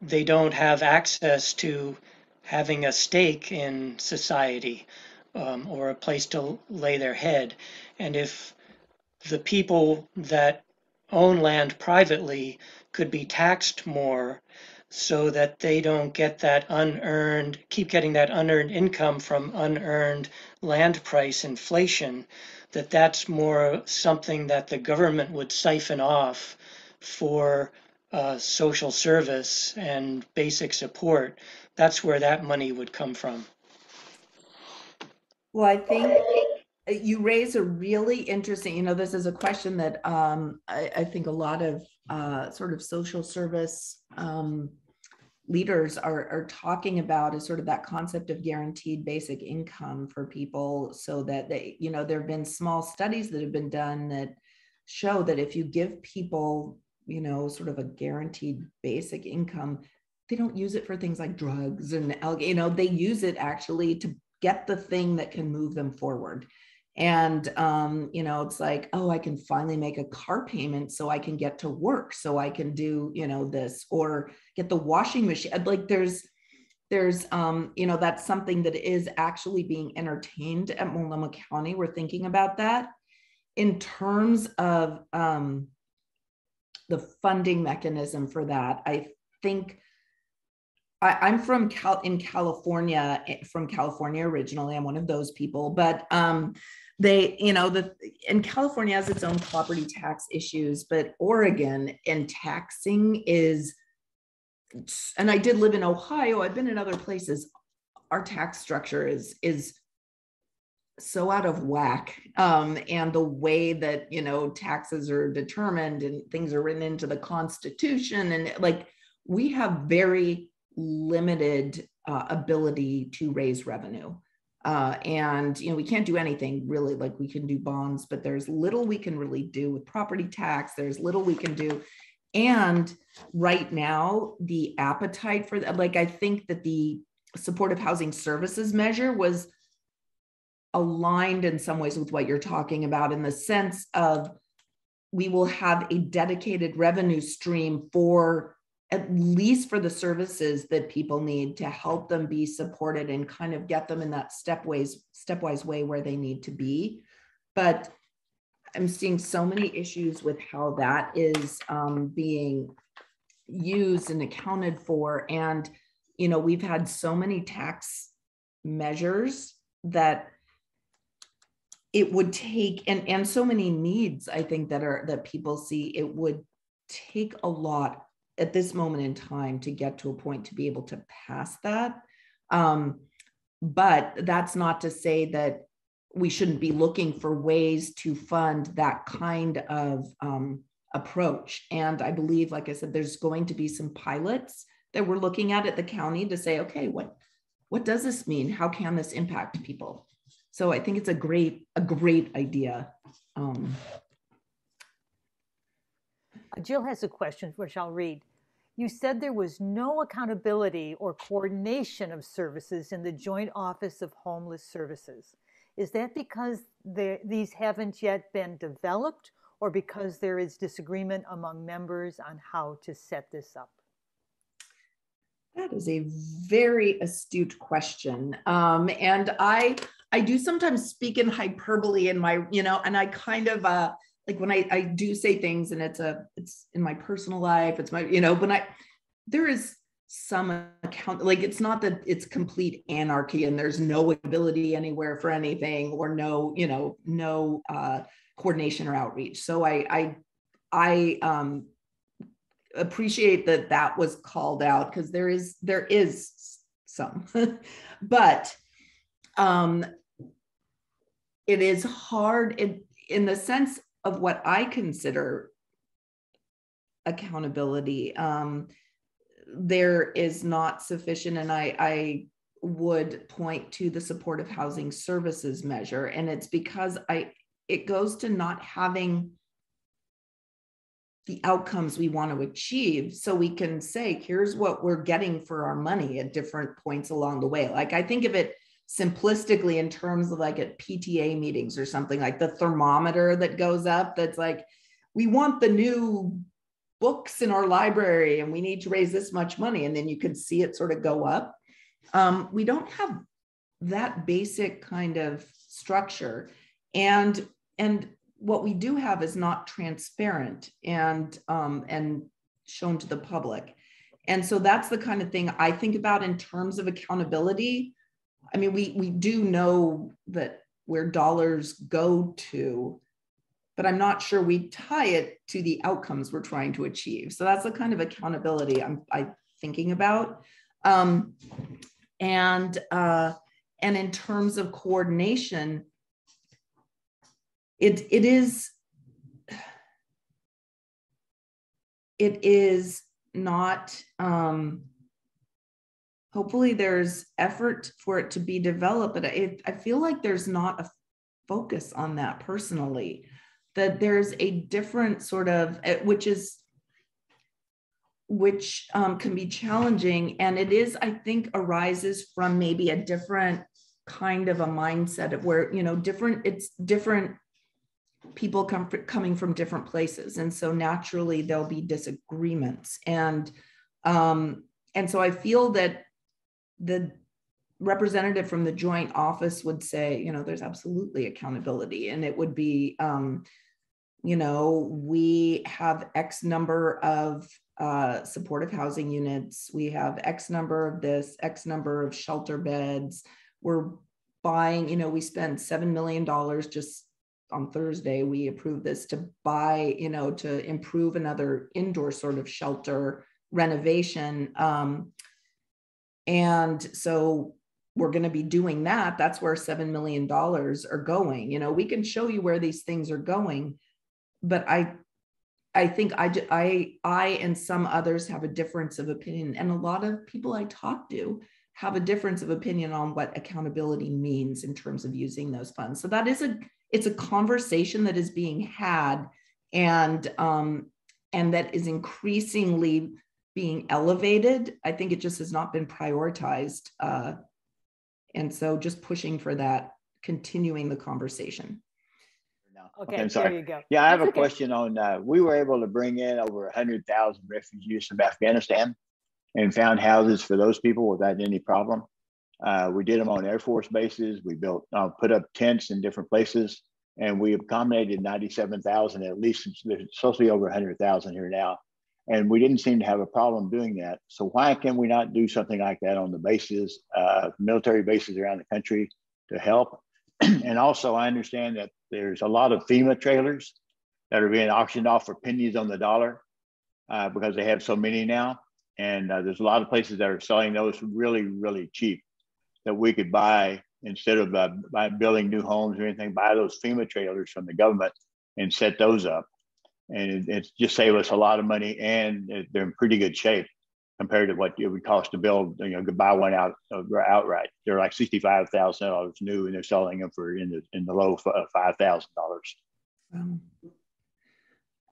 they don't have access to having a stake in society, or a place to lay their head. And if the people that own land privately could be taxed more so that they don't get that unearned, keep getting that unearned income from unearned land price inflation, that's more something that the government would siphon off for social service and basic support. That's where that money would come from. Well, I think you raise a really interesting, this is a question that I think a lot of sort of social service leaders are talking about, is sort of that concept of guaranteed basic income for people, so that they, there have been small studies that have been done that show that if you give people, sort of a guaranteed basic income, they don't use it for things like drugs and, they use it actually to get the thing that can move them forward. And, it's like, oh, I can finally make a car payment so I can get to work, so I can do, this, or get the washing machine. Like there's, that's something that is actually being entertained at Multnomah County. We're thinking about that in terms of the funding mechanism for that. I think I'm from California originally. I'm one of those people, but and California has its own property tax issues, but Oregon in taxing is, and I did live in Ohio, I've been in other places, our tax structure is so out of whack. And the way that, taxes are determined and things are written into the Constitution, and like we have very limited ability to raise revenue. And, we can't do anything really, like we can do bonds, but there's little we can really do with property tax. There's little we can do. And right now, the appetite for that, like I think that the supportive housing services measure was aligned in some ways with what you're talking about, in the sense of we will have a dedicated revenue stream for at least for the services that people need to help them be supported and kind of get them in that stepwise way where they need to be. But I'm seeing so many issues with how that is being used and accounted for. And, we've had so many tax measures that it would take, and so many needs, I think, that people see, it would take a lot at this moment in time to get to a point to be able to pass that. But that's not to say that we shouldn't be looking for ways to fund that kind of approach. And I believe, like I said, there's going to be some pilots that we're looking at the county to say, okay, what does this mean? How can this impact people? So I think it's a great idea. Jill has a question which I'll read. You said there was no accountability or coordination of services in the Joint Office of Homeless Services. Is that because these haven't yet been developed, or because there is disagreement among members on how to set this up? That is a very astute question. And I do sometimes speak in hyperbole in my, and I kind of, like when I do say things and it's in my personal life, it's my, when there is some account, like it's not that it's complete anarchy and there's no ability anywhere for anything, or no coordination or outreach. So I appreciate that was called out, because there is some, but it is hard in the sense of what I consider accountability. There is not sufficient, and I would point to the supportive housing services measure, and it's because it goes to not having the outcomes we want to achieve, so we can say, here's what we're getting for our money at different points along the way. Like, I think of it simplistically in terms of like at PTA meetings or something, like the thermometer that goes up, that's like, we want the new books in our library and we need to raise this much money, and then you can see it sort of go up. We don't have that basic kind of structure, and what we do have is not transparent and shown to the public. And so that's the kind of thing I think about in terms of accountability. I mean, we do know that where dollars go to, but I'm not sure we tie it to the outcomes we're trying to achieve. So that's the kind of accountability I'm thinking about. And in terms of coordination, it is not, hopefully there's effort for it to be developed, but I feel like there's not a focus on that personally, that there's a different sort of, which can be challenging. And it is, I think, arises from maybe a different kind of a mindset of where, it's different people coming from different places. And so naturally there'll be disagreements. And so I feel that the representative from the joint office would say, there's absolutely accountability. And it would be, we have X number of supportive housing units. We have X number of this, X number of shelter beds. We're buying, we spent $7 million just on Thursday. We approved this to buy, to improve another indoor sort of shelter renovation. And so we're going to be doing that. That's where $7 million are going. We can show you where these things are going, but I think I and some others have a difference of opinion. And a lot of people I talk to have a difference of opinion on what accountability means in terms of using those funds. So that is it's a conversation that is being had, and that is increasingly being elevated. I think it just has not been prioritized. And so just pushing for that, continuing the conversation. Okay, sorry. there you go. Yeah, I have a question on, we were able to bring in over 100,000 refugees from Afghanistan and found houses for those people without any problem. We did them on Air Force bases. We put up tents in different places, and we accommodated 97,000 at least. There's supposed to be over 100,000 here now. And we didn't seem to have a problem doing that. So why can we not do something like that on the bases, military bases around the country to help? And also, I understand that there's a lot of FEMA trailers that are being auctioned off for pennies on the dollar because they have so many now. And there's a lot of places that are selling those really, really cheap that we could buy instead of building new homes or anything, buy those FEMA trailers from the government and set those up. And it's just save us a lot of money, and they're in pretty good shape compared to what it would cost to build, buy one outright. They're like $65,000 new, and they're selling them for in the low $5,000.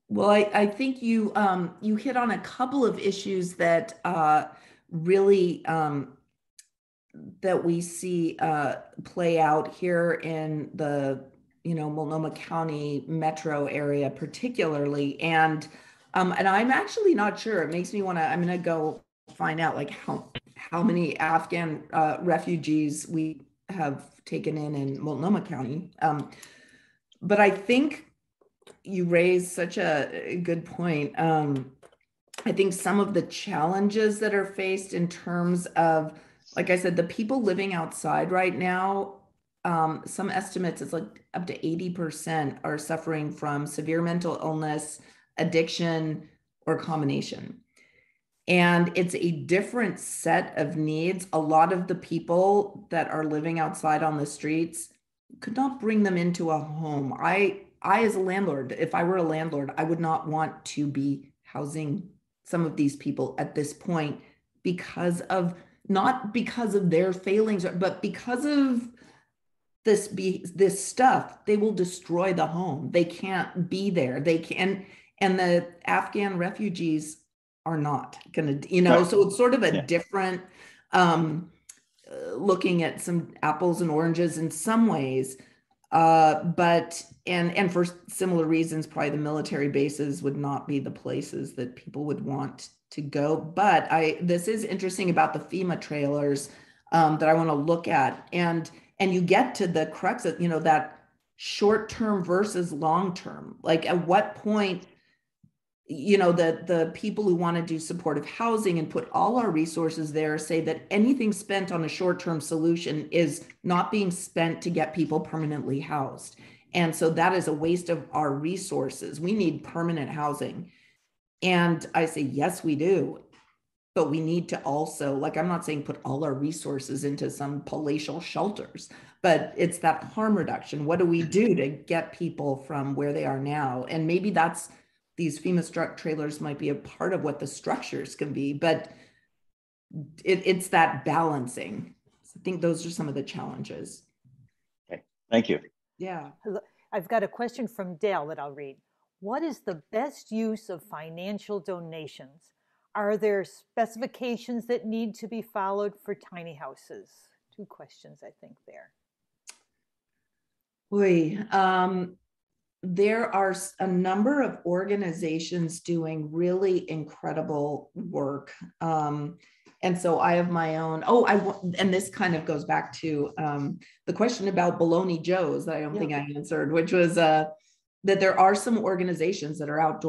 Well, I think you hit on a couple of issues that really that we see play out here in the Multnomah County metro area particularly. And I'm actually not sure. It makes me want to, I'm going to go find out like how many Afghan refugees we have taken in Multnomah County. But I think you raised such a good point. I think some of the challenges that are faced in terms of, like I said, the people living outside right now, some estimates, it's like up to 80% are suffering from severe mental illness, addiction, or combination. And it's a different set of needs. A lot of the people that are living outside on the streets could not bring them into a home. I as a landlord, if I were a landlord, I would not want to be housing some of these people at this point not because of their failings, but because of this stuff. They will destroy the home. They can't be there. They can, and the Afghan refugees are not going to, you know, so it's sort of a different, looking at some apples and oranges in some ways. But for similar reasons, probably the military bases would not be the places that people would want to go. But this is interesting about the FEMA trailers that I want to look at, and you get to the crux of, you know, that short-term versus long-term. Like, at what point, you know, the people who want to do supportive housing and put all our resources there say that anything spent on a short-term solution is not being spent to get people permanently housed. And so that is a waste of our resources. We need permanent housing. And I say, yes, we do. But we need to also, like, I'm not saying put all our resources into some palatial shelters, but it's that harm reduction. What do we do to get people from where they are now? And maybe these FEMA trailers might be a part of what the structures can be, but it's that balancing. I think those are some of the challenges. Okay, thank you. Yeah. I've got a question from Dale that I'll read. What is the best use of financial donations? Are there specifications that need to be followed for tiny houses? 2 questions, I think, there. There are a number of organizations doing really incredible work. And so I have my own, and this kind of goes back to the question about Bologna Joe's that I don't think I answered, which was that there are some organizations that are out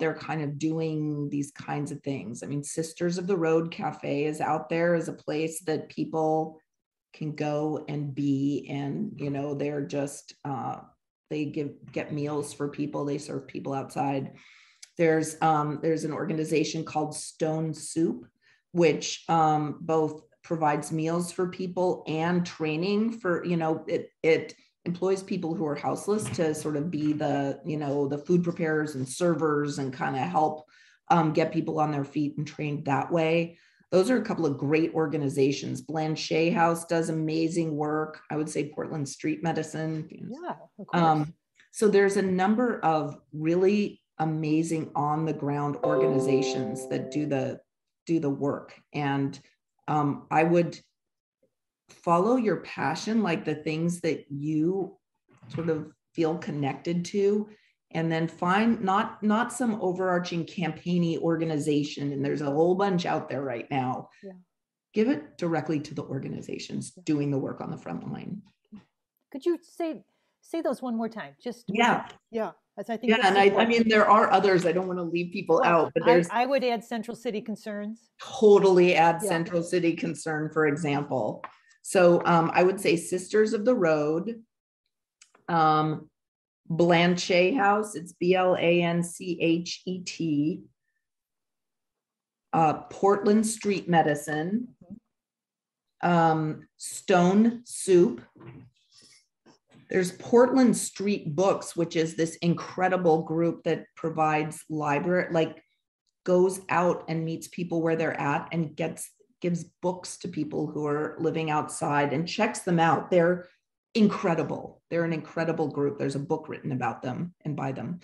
there kind of doing these kinds of things. I mean, Sisters of the Road Cafe is out there as a place that people can go and be, and, you know, they're just, they get meals for people. They serve people outside. There's an organization called Stone Soup, which both provides meals for people and training for, you know, it employs people who are houseless to sort of be the, you know, the food preparers and servers and kind of help get people on their feet and trained that way. Those are a couple of great organizations. Blanchet House does amazing work. I would say Portland Street Medicine. Yeah, of course. So there's a number of really amazing on the ground organizations that do the work. And I would follow your passion, like the things that you sort of feel connected to, and then find not some overarching campaigny organization. And there's a whole bunch out there right now. Yeah. Give it directly to the organizations doing the work on the front line. Could you say those one more time? Just yeah. As I think. Yeah, and I mean, there are others. I don't want to leave people out, but I would add Central City Concerns. Totally add Central City Concern, for example. So I would say Sisters of the Road, Blanchet House, it's BLANCHET, Portland Street Medicine, Stone Soup. There's Portland Street Books, which is this incredible group that provides library, like goes out and meets people where they're at and gives books to people who are living outside and checks them out. They're incredible. They're an incredible group. There's a book written about them and by them.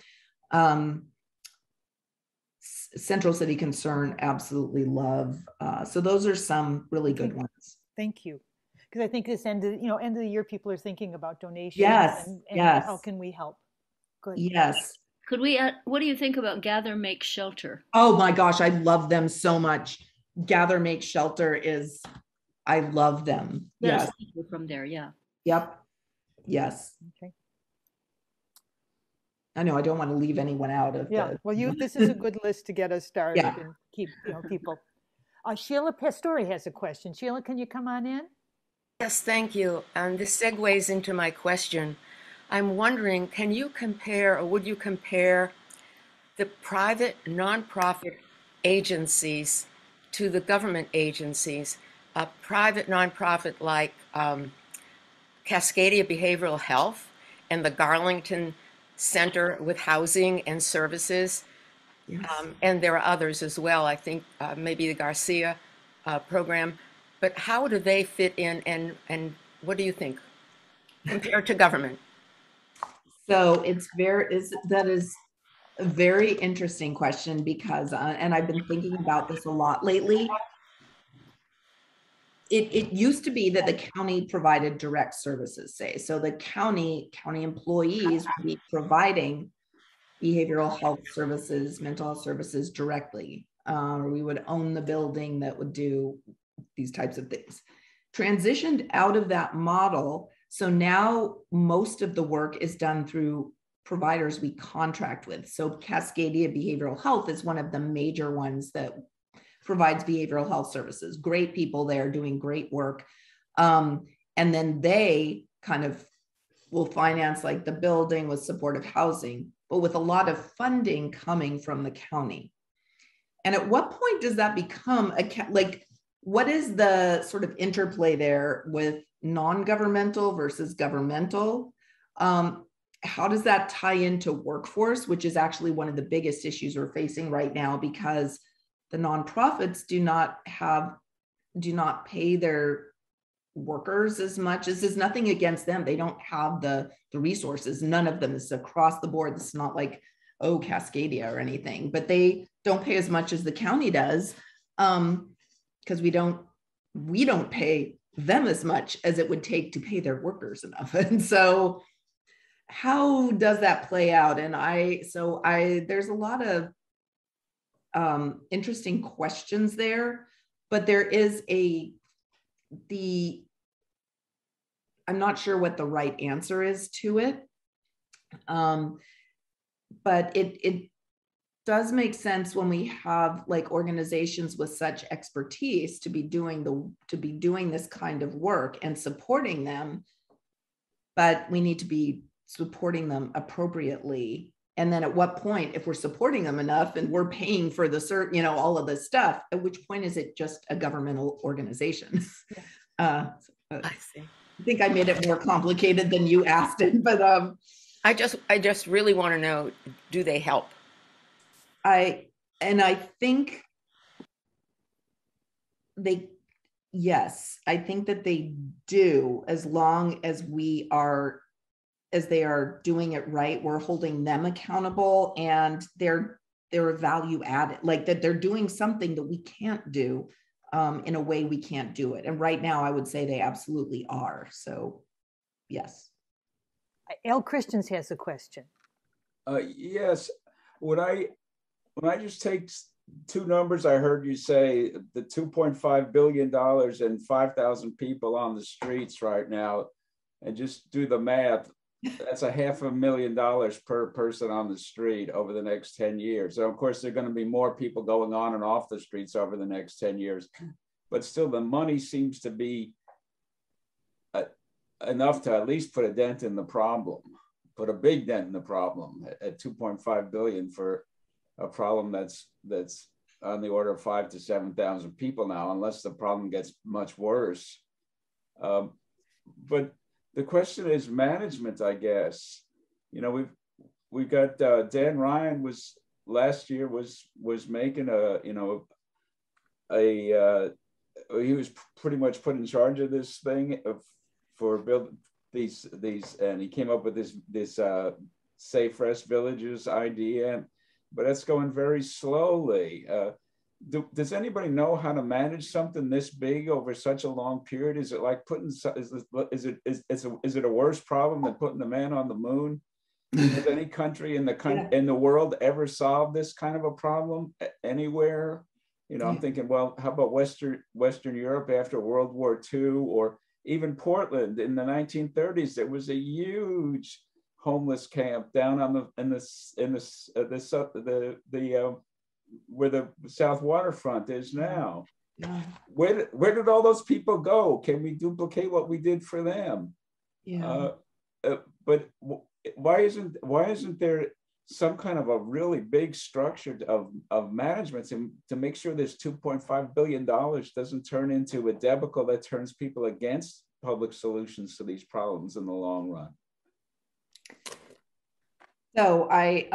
Central City Concern, absolutely love. So those are some really good ones. Thank you. Because I think this end of the year, people are thinking about donations. Yes. And how can we help? Good. Yes. Could we, what do you think about Gather, Make, Shelter? Oh my gosh, I love them so much. Gather, Make, Shelter I love them. There's people from there, yeah. Yep. Yes. Okay. I know I don't want to leave anyone out of this is a good list to get us started Yeah. and keep people. Sheila Pastori has a question. Sheila, can you come on in? Yes, thank you. And this segues into my question. I'm wondering, can you compare, or would you compare the private nonprofit agencies to the government agencies? A private nonprofit like Cascadia Behavioral Health and the Garlington Center with housing and services. Yes. And there are others as well. I think maybe the Garcia program. But how do they fit in, and what do you think compared to government? So that is A very interesting question because, and I've been thinking about this a lot lately. It used to be that the county provided direct services, say. So the county employees would be providing behavioral health services, mental health services directly. We would own the building that would do these types of things. Transitioned out of that model. So now most of the work is done through providers we contract with. So Cascadia Behavioral Health is one of the major ones that provides behavioral health services. Great people there doing great work. And then they kind of will finance like the building with supportive housing, but with a lot of funding coming from the county. And at what point does that become like, what is the sort of interplay there with non-governmental versus governmental? How does that tie into workforce, which is actually one of the biggest issues we're facing right now, because the nonprofits do not pay their workers as much. This is nothing against them. They don't have the resources. None of them. Is across the board. This is not like, oh, Cascadia or anything, but they don't pay as much as the county does, because we don't pay them as much as it would take to pay their workers enough. And so how does that play out? And there's a lot of interesting questions there, but there is I'm not sure what the right answer is to it. But it does make sense when we have like organizations with such expertise to be doing this kind of work and supporting them, but we need to be supporting them appropriately. And then at what point, if we're supporting them enough and we're paying for the all of this stuff, at which point is it just a governmental organization? I see. I think I made it more complicated than you asked it, but I just really want to know, do they help? I think yes, I think that they do, as long as they are doing it right. We're holding them accountable, and they're a value added, like that they're doing something that we can't do in a way we can't do it. And right now I would say they absolutely are. So yes. L. Christians has a question. Yes. When I just take two numbers, I heard you say the $2.5 billion and 5,000 people on the streets right now, and just do the math, that's $500,000 per person on the street over the next 10 years. So of course, there are going to be more people going on and off the streets over the next 10 years, but still the money seems to be enough to at least put a dent in the problem, put a big dent in the problem at 2.5 billion for a problem that's on the order of 5,000 to 7,000 people now, unless the problem gets much worse. But the question is management, I guess. We've got Dan Ryan was last year was making he was pretty much put in charge of this thing for build these, and he came up with this safe rest villages idea, but that's going very slowly. Does anybody know how to manage something this big over such a long period? Is it like is it a worse problem than putting a man on the moon? Has any country in the world ever solved this kind of a problem anywhere? I'm thinking, well, how about Western Europe after World War II, or even Portland in the 1930s? There was a huge homeless camp down on where the South Waterfront is now. Yeah. Where did all those people go? Can we duplicate what we did for them? Yeah. But why isn't there some kind of a really big structure of management to make sure this $2.5 billion doesn't turn into a debacle that turns people against public solutions to these problems in the long run? So I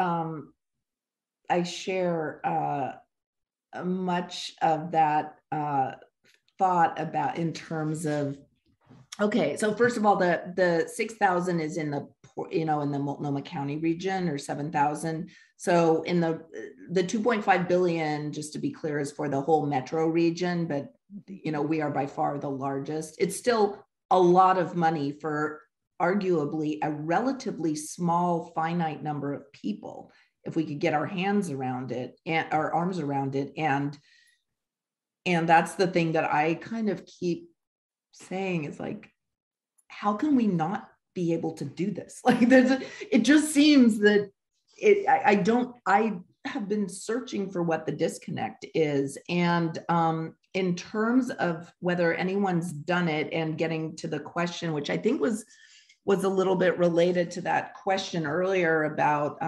share much of that thought about in terms of Okay, so first of all, the 6,000 is in the, in the Multnomah County region, or 7,000. So in the 2.5 billion, just to be clear, is for the whole metro region, but we are by far the largest. It's still a lot of money for arguably a relatively small, finite number of people, if we could get our hands around it and our arms around it. And that's the thing that I kind of keep saying is like, how can we not be able to do this? Like it just seems that I have been searching for what the disconnect is. And in terms of whether anyone's done it, and getting to the question, which I think was a little bit related to that question earlier about,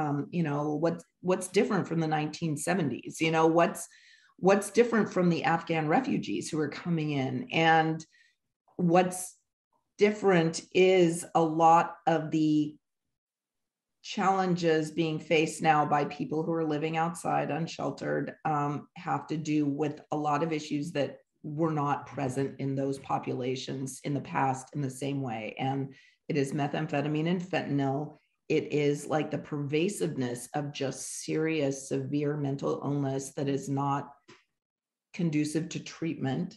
what's different from the 1970s, what's different from the Afghan refugees who are coming in. And what's different is a lot of the challenges being faced now by people who are living outside unsheltered have to do with a lot of issues that were not present in those populations in the past in the same way. And it is methamphetamine and fentanyl. It is like the pervasiveness of just serious, severe mental illness that is not conducive to treatment.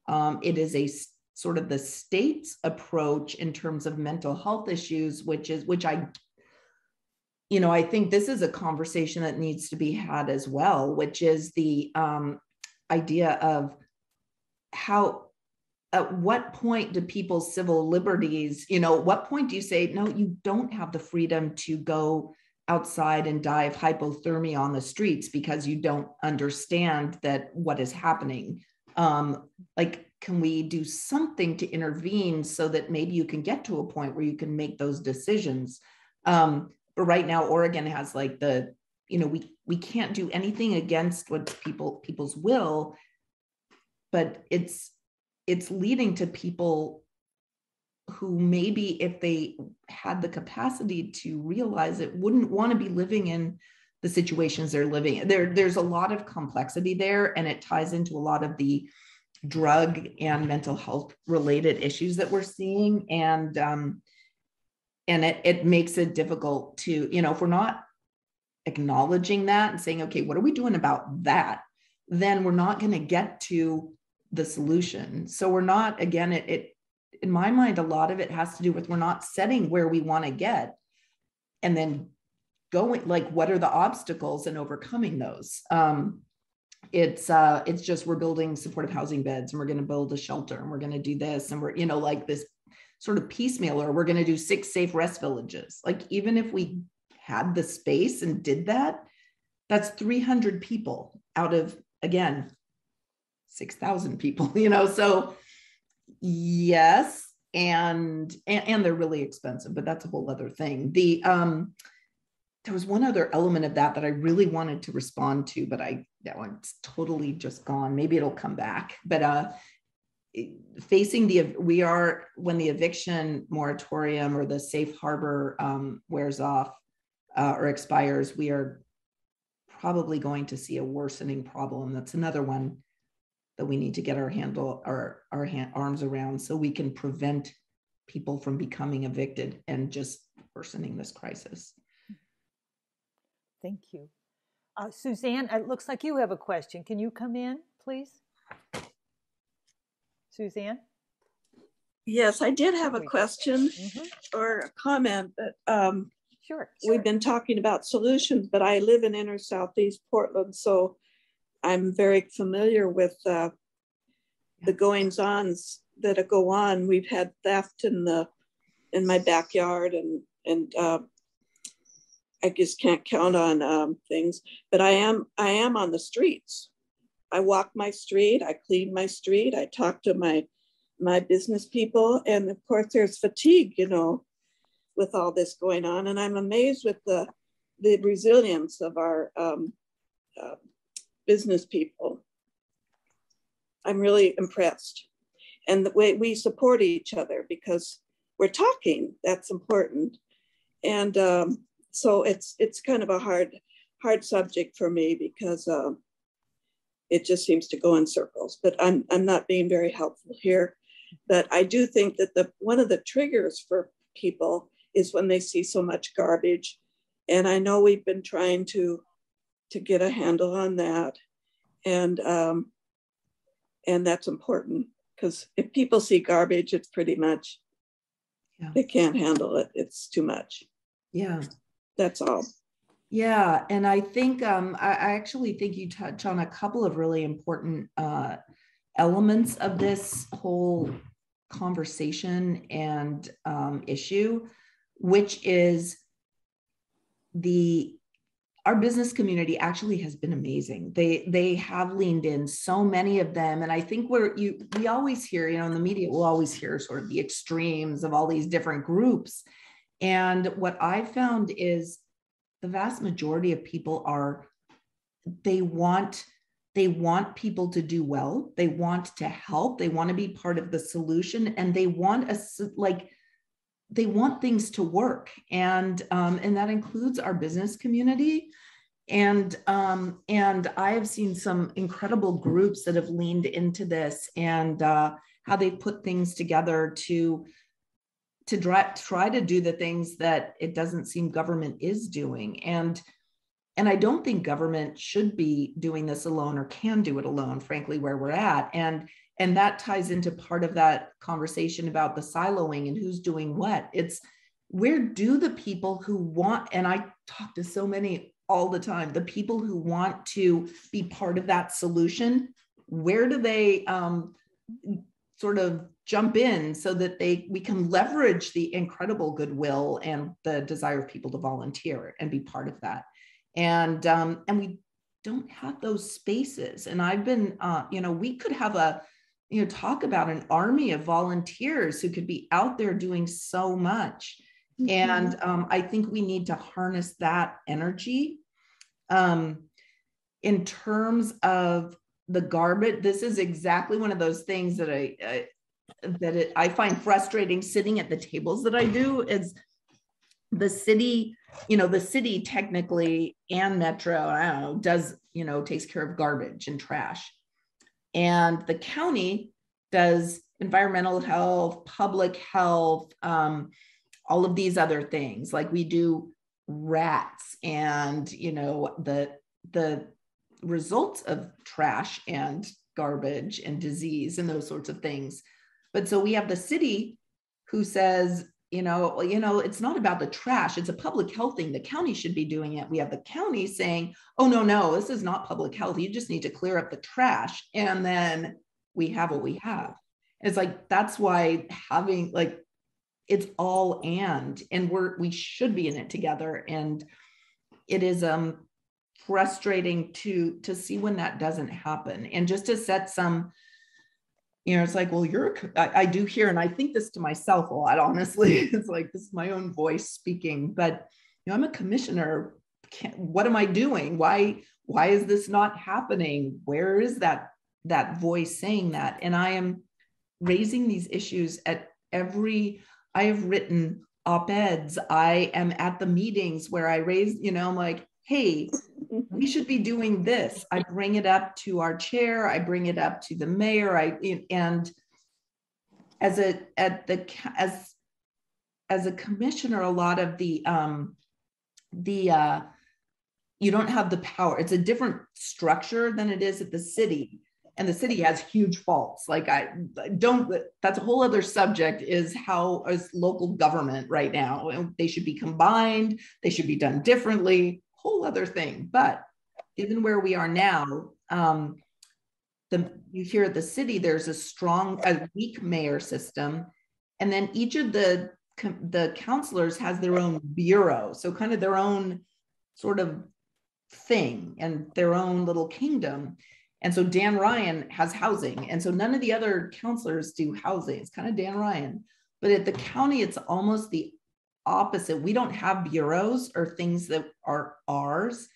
It is a sort of the state's approach in terms of mental health issues, which I think this is a conversation that needs to be had as well, which is the idea of how, at what point do people's civil liberties, what point do you say, no, you don't have the freedom to go outside and die of hypothermia on the streets because you don't understand that what is happening? Can we do something to intervene so that maybe you can get to a point where you can make those decisions? But right now, Oregon has like we can't do anything against what people's will, but it's leading to people who maybe, if they had the capacity to realize it, wouldn't want to be living in the situations they're living in. There's a lot of complexity there, and it ties into a lot of the drug and mental health related issues that we're seeing. And it makes it difficult to, if we're not acknowledging that and saying, okay, what are we doing about that? Then we're not going to get to the solution. So we're not, again, it in my mind, a lot of it has to do with, we're not setting where we want to get and then going, like, what are the obstacles and overcoming those? It's just, we're building supportive housing beds, and we're going to build a shelter, and we're going to do this, and we're, like this sort of piecemeal, or we're going to do 6 safe rest villages. Like, even if we had the space and did that, that's 300 people out of, again, 6,000 people, so yes. And they're really expensive, but that's a whole other thing. There was one other element of that I really wanted to respond to, but that one's totally just gone. Maybe it'll come back. But when the eviction moratorium or the safe harbor wears off or expires, we are probably going to see a worsening problem. That's another one that we need to get our arms around, so we can prevent people from becoming evicted and just worsening this crisis. Thank you. Suzanne, it looks like you have a question. Can you come in, please? Suzanne? Yes, I did have a question or a comment, but sure. We've been talking about solutions, but I live in inner Southeast Portland, so I'm very familiar with the goings-ons that go on. We've had theft in my backyard, and I just can't count on things. But I am on the streets. I walk my street. I clean my street. I talk to my business people, and of course, there's fatigue, with all this going on. And I'm amazed with the resilience of our business people. I'm really impressed. And the way we support each other, because we're talking, that's important. And so it's kind of a hard subject for me, because it just seems to go in circles, but I'm not being very helpful here. But I do think that one of the triggers for people is when they see so much garbage. And I know we've been trying to get a handle on that. And that's important, because if people see garbage, it's pretty much, they can't handle it. It's too much. Yeah. That's all. Yeah. And I think, I actually think you touch on a couple of really important elements of this whole conversation and issue, which is our business community actually has been amazing. They have leaned in, so many of them. And I think we always hear, in the media, we'll always hear sort of the extremes of all these different groups. And what I found is the vast majority of people they want people to do well. They want to help. They want to be part of the solution, and they want they want things to work. And that includes our business community. And I have seen some incredible groups that have leaned into this, and how they put things together to try to do the things that it doesn't seem government is doing. And I don't think government should be doing this alone or can do it alone, frankly, where we're at. And that ties into part of that conversation about the siloing and who's doing what. It's where do the people who want, and I talk to so many all the time, the people who want to be part of that solution, where do they sort of jump in so that we can leverage the incredible goodwill and the desire of people to volunteer and be part of that. And we don't have those spaces. And I've been, we could have talk about an army of volunteers who could be out there doing so much. Mm-hmm. And I think we need to harness that energy. In terms of the garbage, this is exactly one of those things that I find frustrating sitting at the tables that I do. Is the city, the city technically and Metro, I don't know, does, takes care of garbage and trash. And the county does environmental health, public health, all of these other things. Like we do rats and, the results of trash and garbage and disease and those sorts of things. But so we have the city who says, it's not about the trash. It's a public health thing. The county should be doing it. We have the county saying, oh, no, this is not public health. You just need to clear up the trash. And then we have what we have. And it's like, that's why having it's all and we should be in it together. And it is frustrating to see when that doesn't happen. And just to set some, it's like, well, I do hear, and I think this to myself a lot, honestly. It's like, this is my own voice speaking, but I'm a commissioner. What am I doing? Why is this not happening? Where is that voice saying that? And I am raising these issues I have written op-eds. I am at the meetings where I raise, I'm like, hey, we should be doing this. I bring it up to our chair. I bring it up to the mayor. And as a commissioner, a lot of you don't have the power. It's a different structure than it is at the city. And the city has huge faults. That's a whole other subject, is how is local government right now. They should be combined. They should be done differently. Whole other thing. But given where we are now, you hear at the city, there's a weak mayor system. And then each of the councilors has their own bureau. So kind of their own sort of thing and their own little kingdom. And so Dan Ryan has housing. And so none of the other councilors do housing. It's kind of Dan Ryan. But at the county, it's almost the opposite. We don't have bureaus or things that are ours.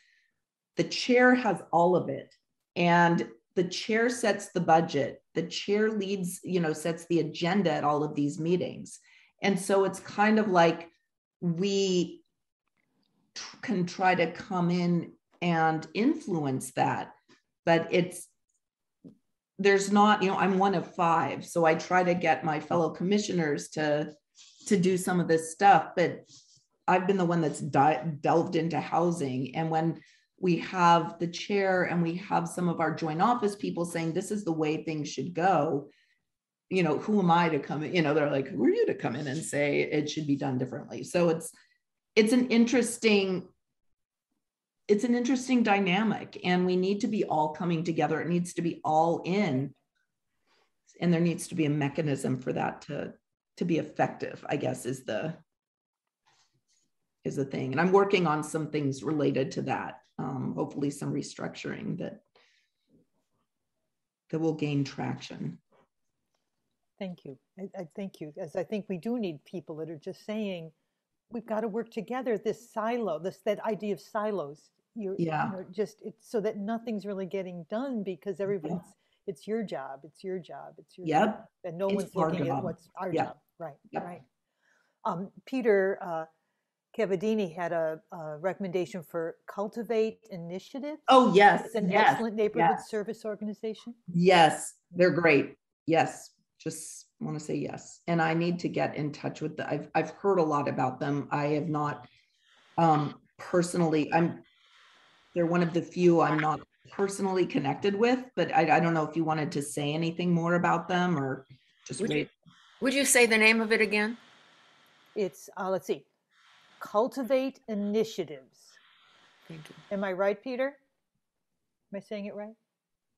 The chair has all of it. And the chair sets the budget. The chair leads, sets the agenda at all of these meetings. And so it's kind of like we can try to come in and influence that. But there's not, I'm one of 5. So I try to get my fellow commissioners to do some of this stuff, but I've been the one that's delved into housing. And when we have the chair and we have some of our joint office people saying, this is the way things should go, who am I to come in? They're like, who are you to come in and say it should be done differently? So it's an interesting dynamic, and we need to be all coming together. It needs to be all in, and there needs to be a mechanism for that to be effective, I guess, is the thing. And I'm working on some things related to that. Hopefully some restructuring that will gain traction. Thank you. I thank you, as I think we do need people that are just saying, we've got to work together. This silo, that idea of silos, it's so that nothing's really getting done, because everybody's, it's your job, it's your job, it's your job, and no one's looking at what's our job. Right, right. Peter Cavadini had a recommendation for Cultivate Initiative. Oh, yes. It's an excellent neighborhood service organization. Yes, they're great. Yes, just want to say yes. And I need to get in touch with I've heard a lot about them. I have not personally, they're one of the few I'm not personally connected with, but I don't know if you wanted to say anything more about them or just wait. Would you say the name of it again? It's, let's see, Cultivate Initiatives. Thank you. Am I right, Peter? Am I saying it right?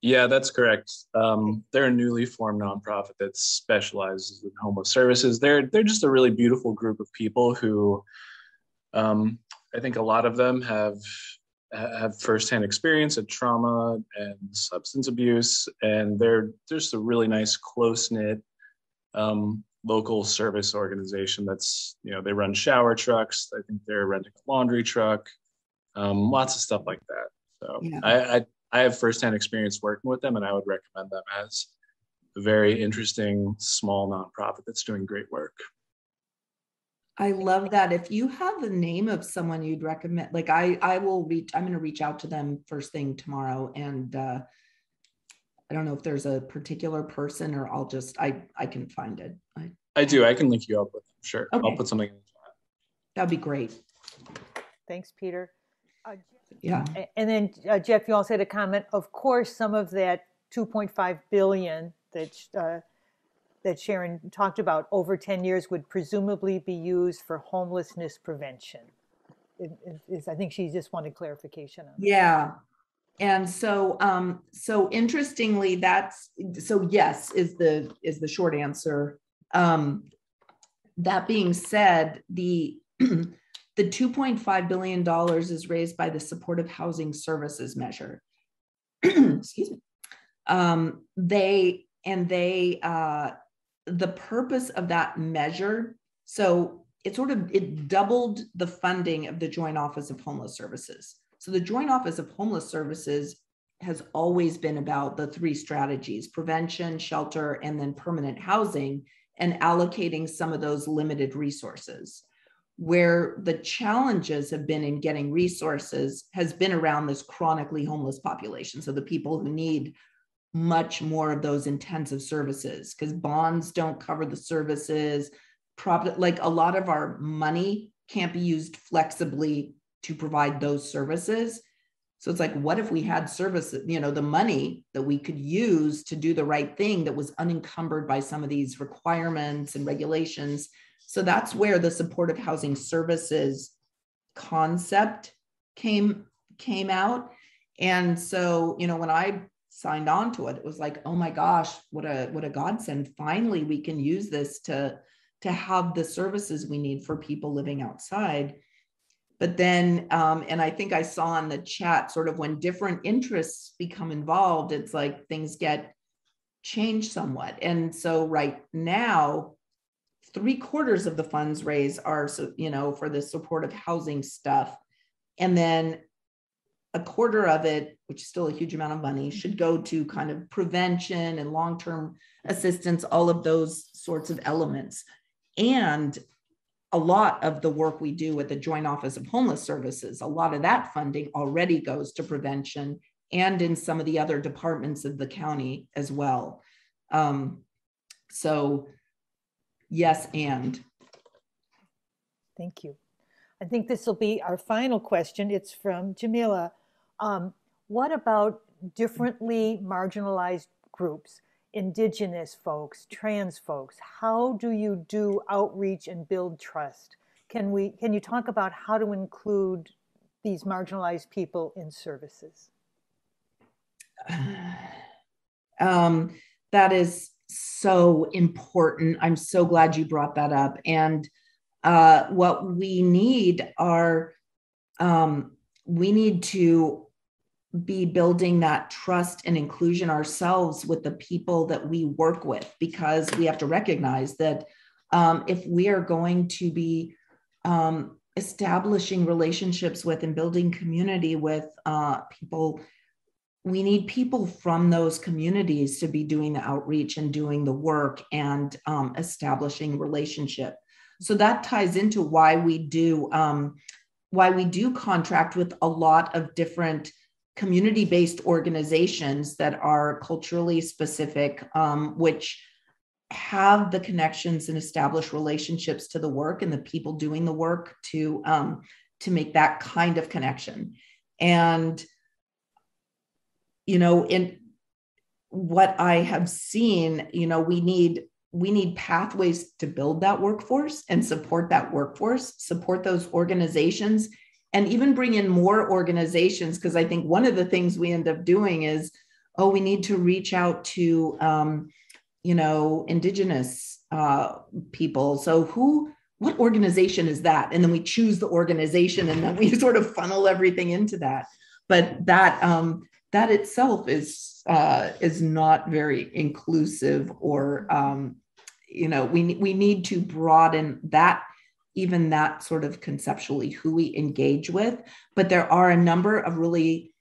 Yeah, that's correct. They're a newly formed nonprofit that specializes in homeless services. They're just a really beautiful group of people who, I think a lot of them have firsthand experience of trauma and substance abuse, and they're just a really nice, close-knit local service organization that's, they run shower trucks. I think they're renting a laundry truck, lots of stuff like that. So I have firsthand experience working with them, and I would recommend them as a very interesting small nonprofit that's doing great work. I love that. If you have the name of someone you'd recommend, like I'm going to reach out to them first thing tomorrow. And I don't know if there's a particular person, or I can find it. I do. I can link you up with them. Sure. Okay. I'll put something in the chat. That'd be great. Thanks, Peter. Yeah. And then Jeff, you also had a comment. Of course, some of that 2.5 billion that Sharon talked about over 10 years would presumably be used for homelessness prevention. I think she just wanted clarification on that. Yeah. And so interestingly, yes is the short answer. That being said, the $2.5 billion is raised by the Supportive Housing Services measure. Excuse me. The purpose of that measure, so it doubled the funding of the Joint Office of Homeless Services. So the Joint Office of Homeless Services has always been about the 3 strategies: prevention, shelter, and then permanent housing, and allocating some of those limited resources. Where the challenges have been in getting resources has been around this chronically homeless population. So the people who need much more of those intensive services, because bonds don't cover the services. Like a lot of our money can't be used flexibly to provide those services. So it's like, what if we had services, the money that we could use to do the right thing that was unencumbered by some of these requirements and regulations? So that's where the supportive housing services concept came out. And so, when I signed on to it, it was like, oh my gosh, what a godsend. Finally, we can use this to have the services we need for people living outside. But then, and I think I saw in the chat, sort of when different interests become involved, it's like things get changed somewhat. And so right now, 3/4 of the funds raised are, for the supportive housing stuff. And then 1/4 of it, which is still a huge amount of money, should go to kind of prevention and long-term assistance, all of those sorts of elements. And a lot of the work we do with the Joint Office of Homeless Services, a lot of that funding already goes to prevention and in some of the other departments of the county as well. So yes, and. Thank you. I think this will be our final question. It's from Jamila. What about differently marginalized groups, Indigenous folks, trans folks? How do you do outreach and build trust? Can you talk about how to include these marginalized people in services? That is so important. I'm so glad you brought that up. And what we need are, we need to be building that trust and inclusion ourselves with the people that we work with, because we have to recognize that if we are going to be establishing relationships with and building community with people, we need people from those communities to be doing the outreach and doing the work and establishing relationship. So that ties into why we do contract with a lot of different community-based organizations that are culturally specific, which have the connections and establish relationships to the work and the people doing the work to make that kind of connection. And in what I have seen, we need pathways to build that workforce and support that workforce, support those organizations, and even bring in more organizations. Because I think one of the things we end up doing is, we need to reach out to, Indigenous people. So what organization is that? And then we choose the organization, and then we sort of funnel everything into that. But that itself is not very inclusive, or we need to broaden that, even that sort of conceptually who we engage with. But there are a number of really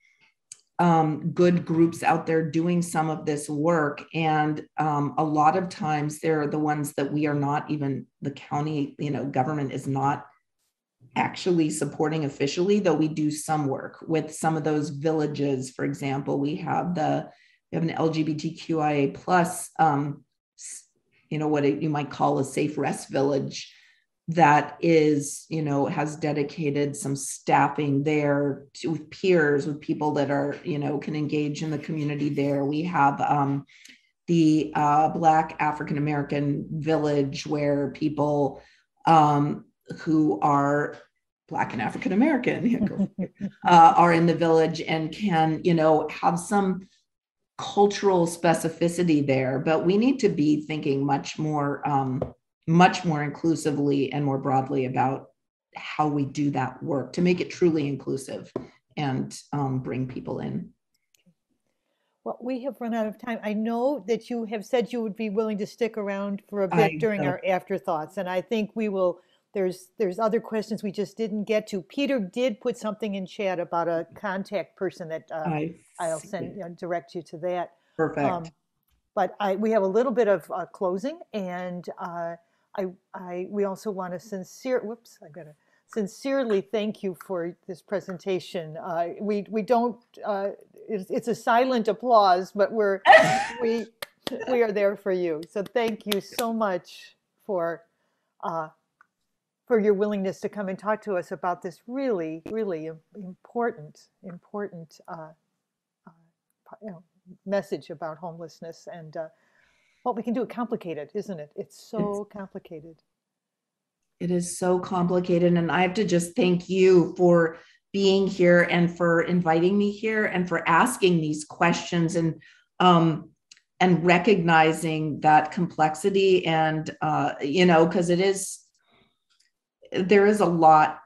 good groups out there doing some of this work, and a lot of times they're the ones that we are not even, the county government is not actually supporting officially, though we do some work with some of those villages. For example, we have an LGBTQIA plus, what you might call a safe rest village that is, has dedicated some staffing there with peers, with people that are, can engage in the community there. We have the Black African American village where people who are Black and African American are in the village and can, have some cultural specificity there. But we need to be thinking much more inclusively and more broadly about how we do that work to make it truly inclusive and bring people in. Well, we have run out of time. I know that you have said you would be willing to stick around for a bit during our afterthoughts, and I think we will. There's other questions we just didn't get to. Peter did put something in chat about a contact person that I'll send, direct you to that. Perfect. But we have a little bit of closing, and we also want to sincerely thank you for this presentation. We don't. It's a silent applause, but we are there for you. So thank you so much for your willingness to come and talk to us about this really, really important message about homelessness and what we can do. It's complicated, isn't it? It's so complicated. It is so complicated. And I have to just thank you for being here and for inviting me here and for asking these questions and recognizing that complexity and, because there is a lot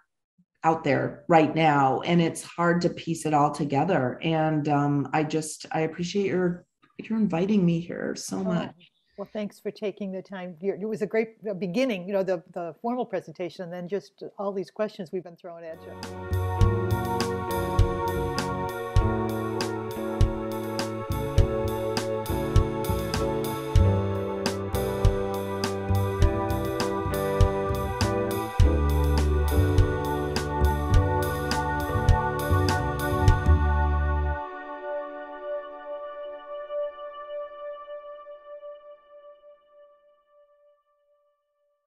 out there right now and it's hard to piece it all together. And I appreciate your inviting me here so much. Well, thanks for taking the time. It was a great beginning, the formal presentation, and then just all these questions we've been throwing at you.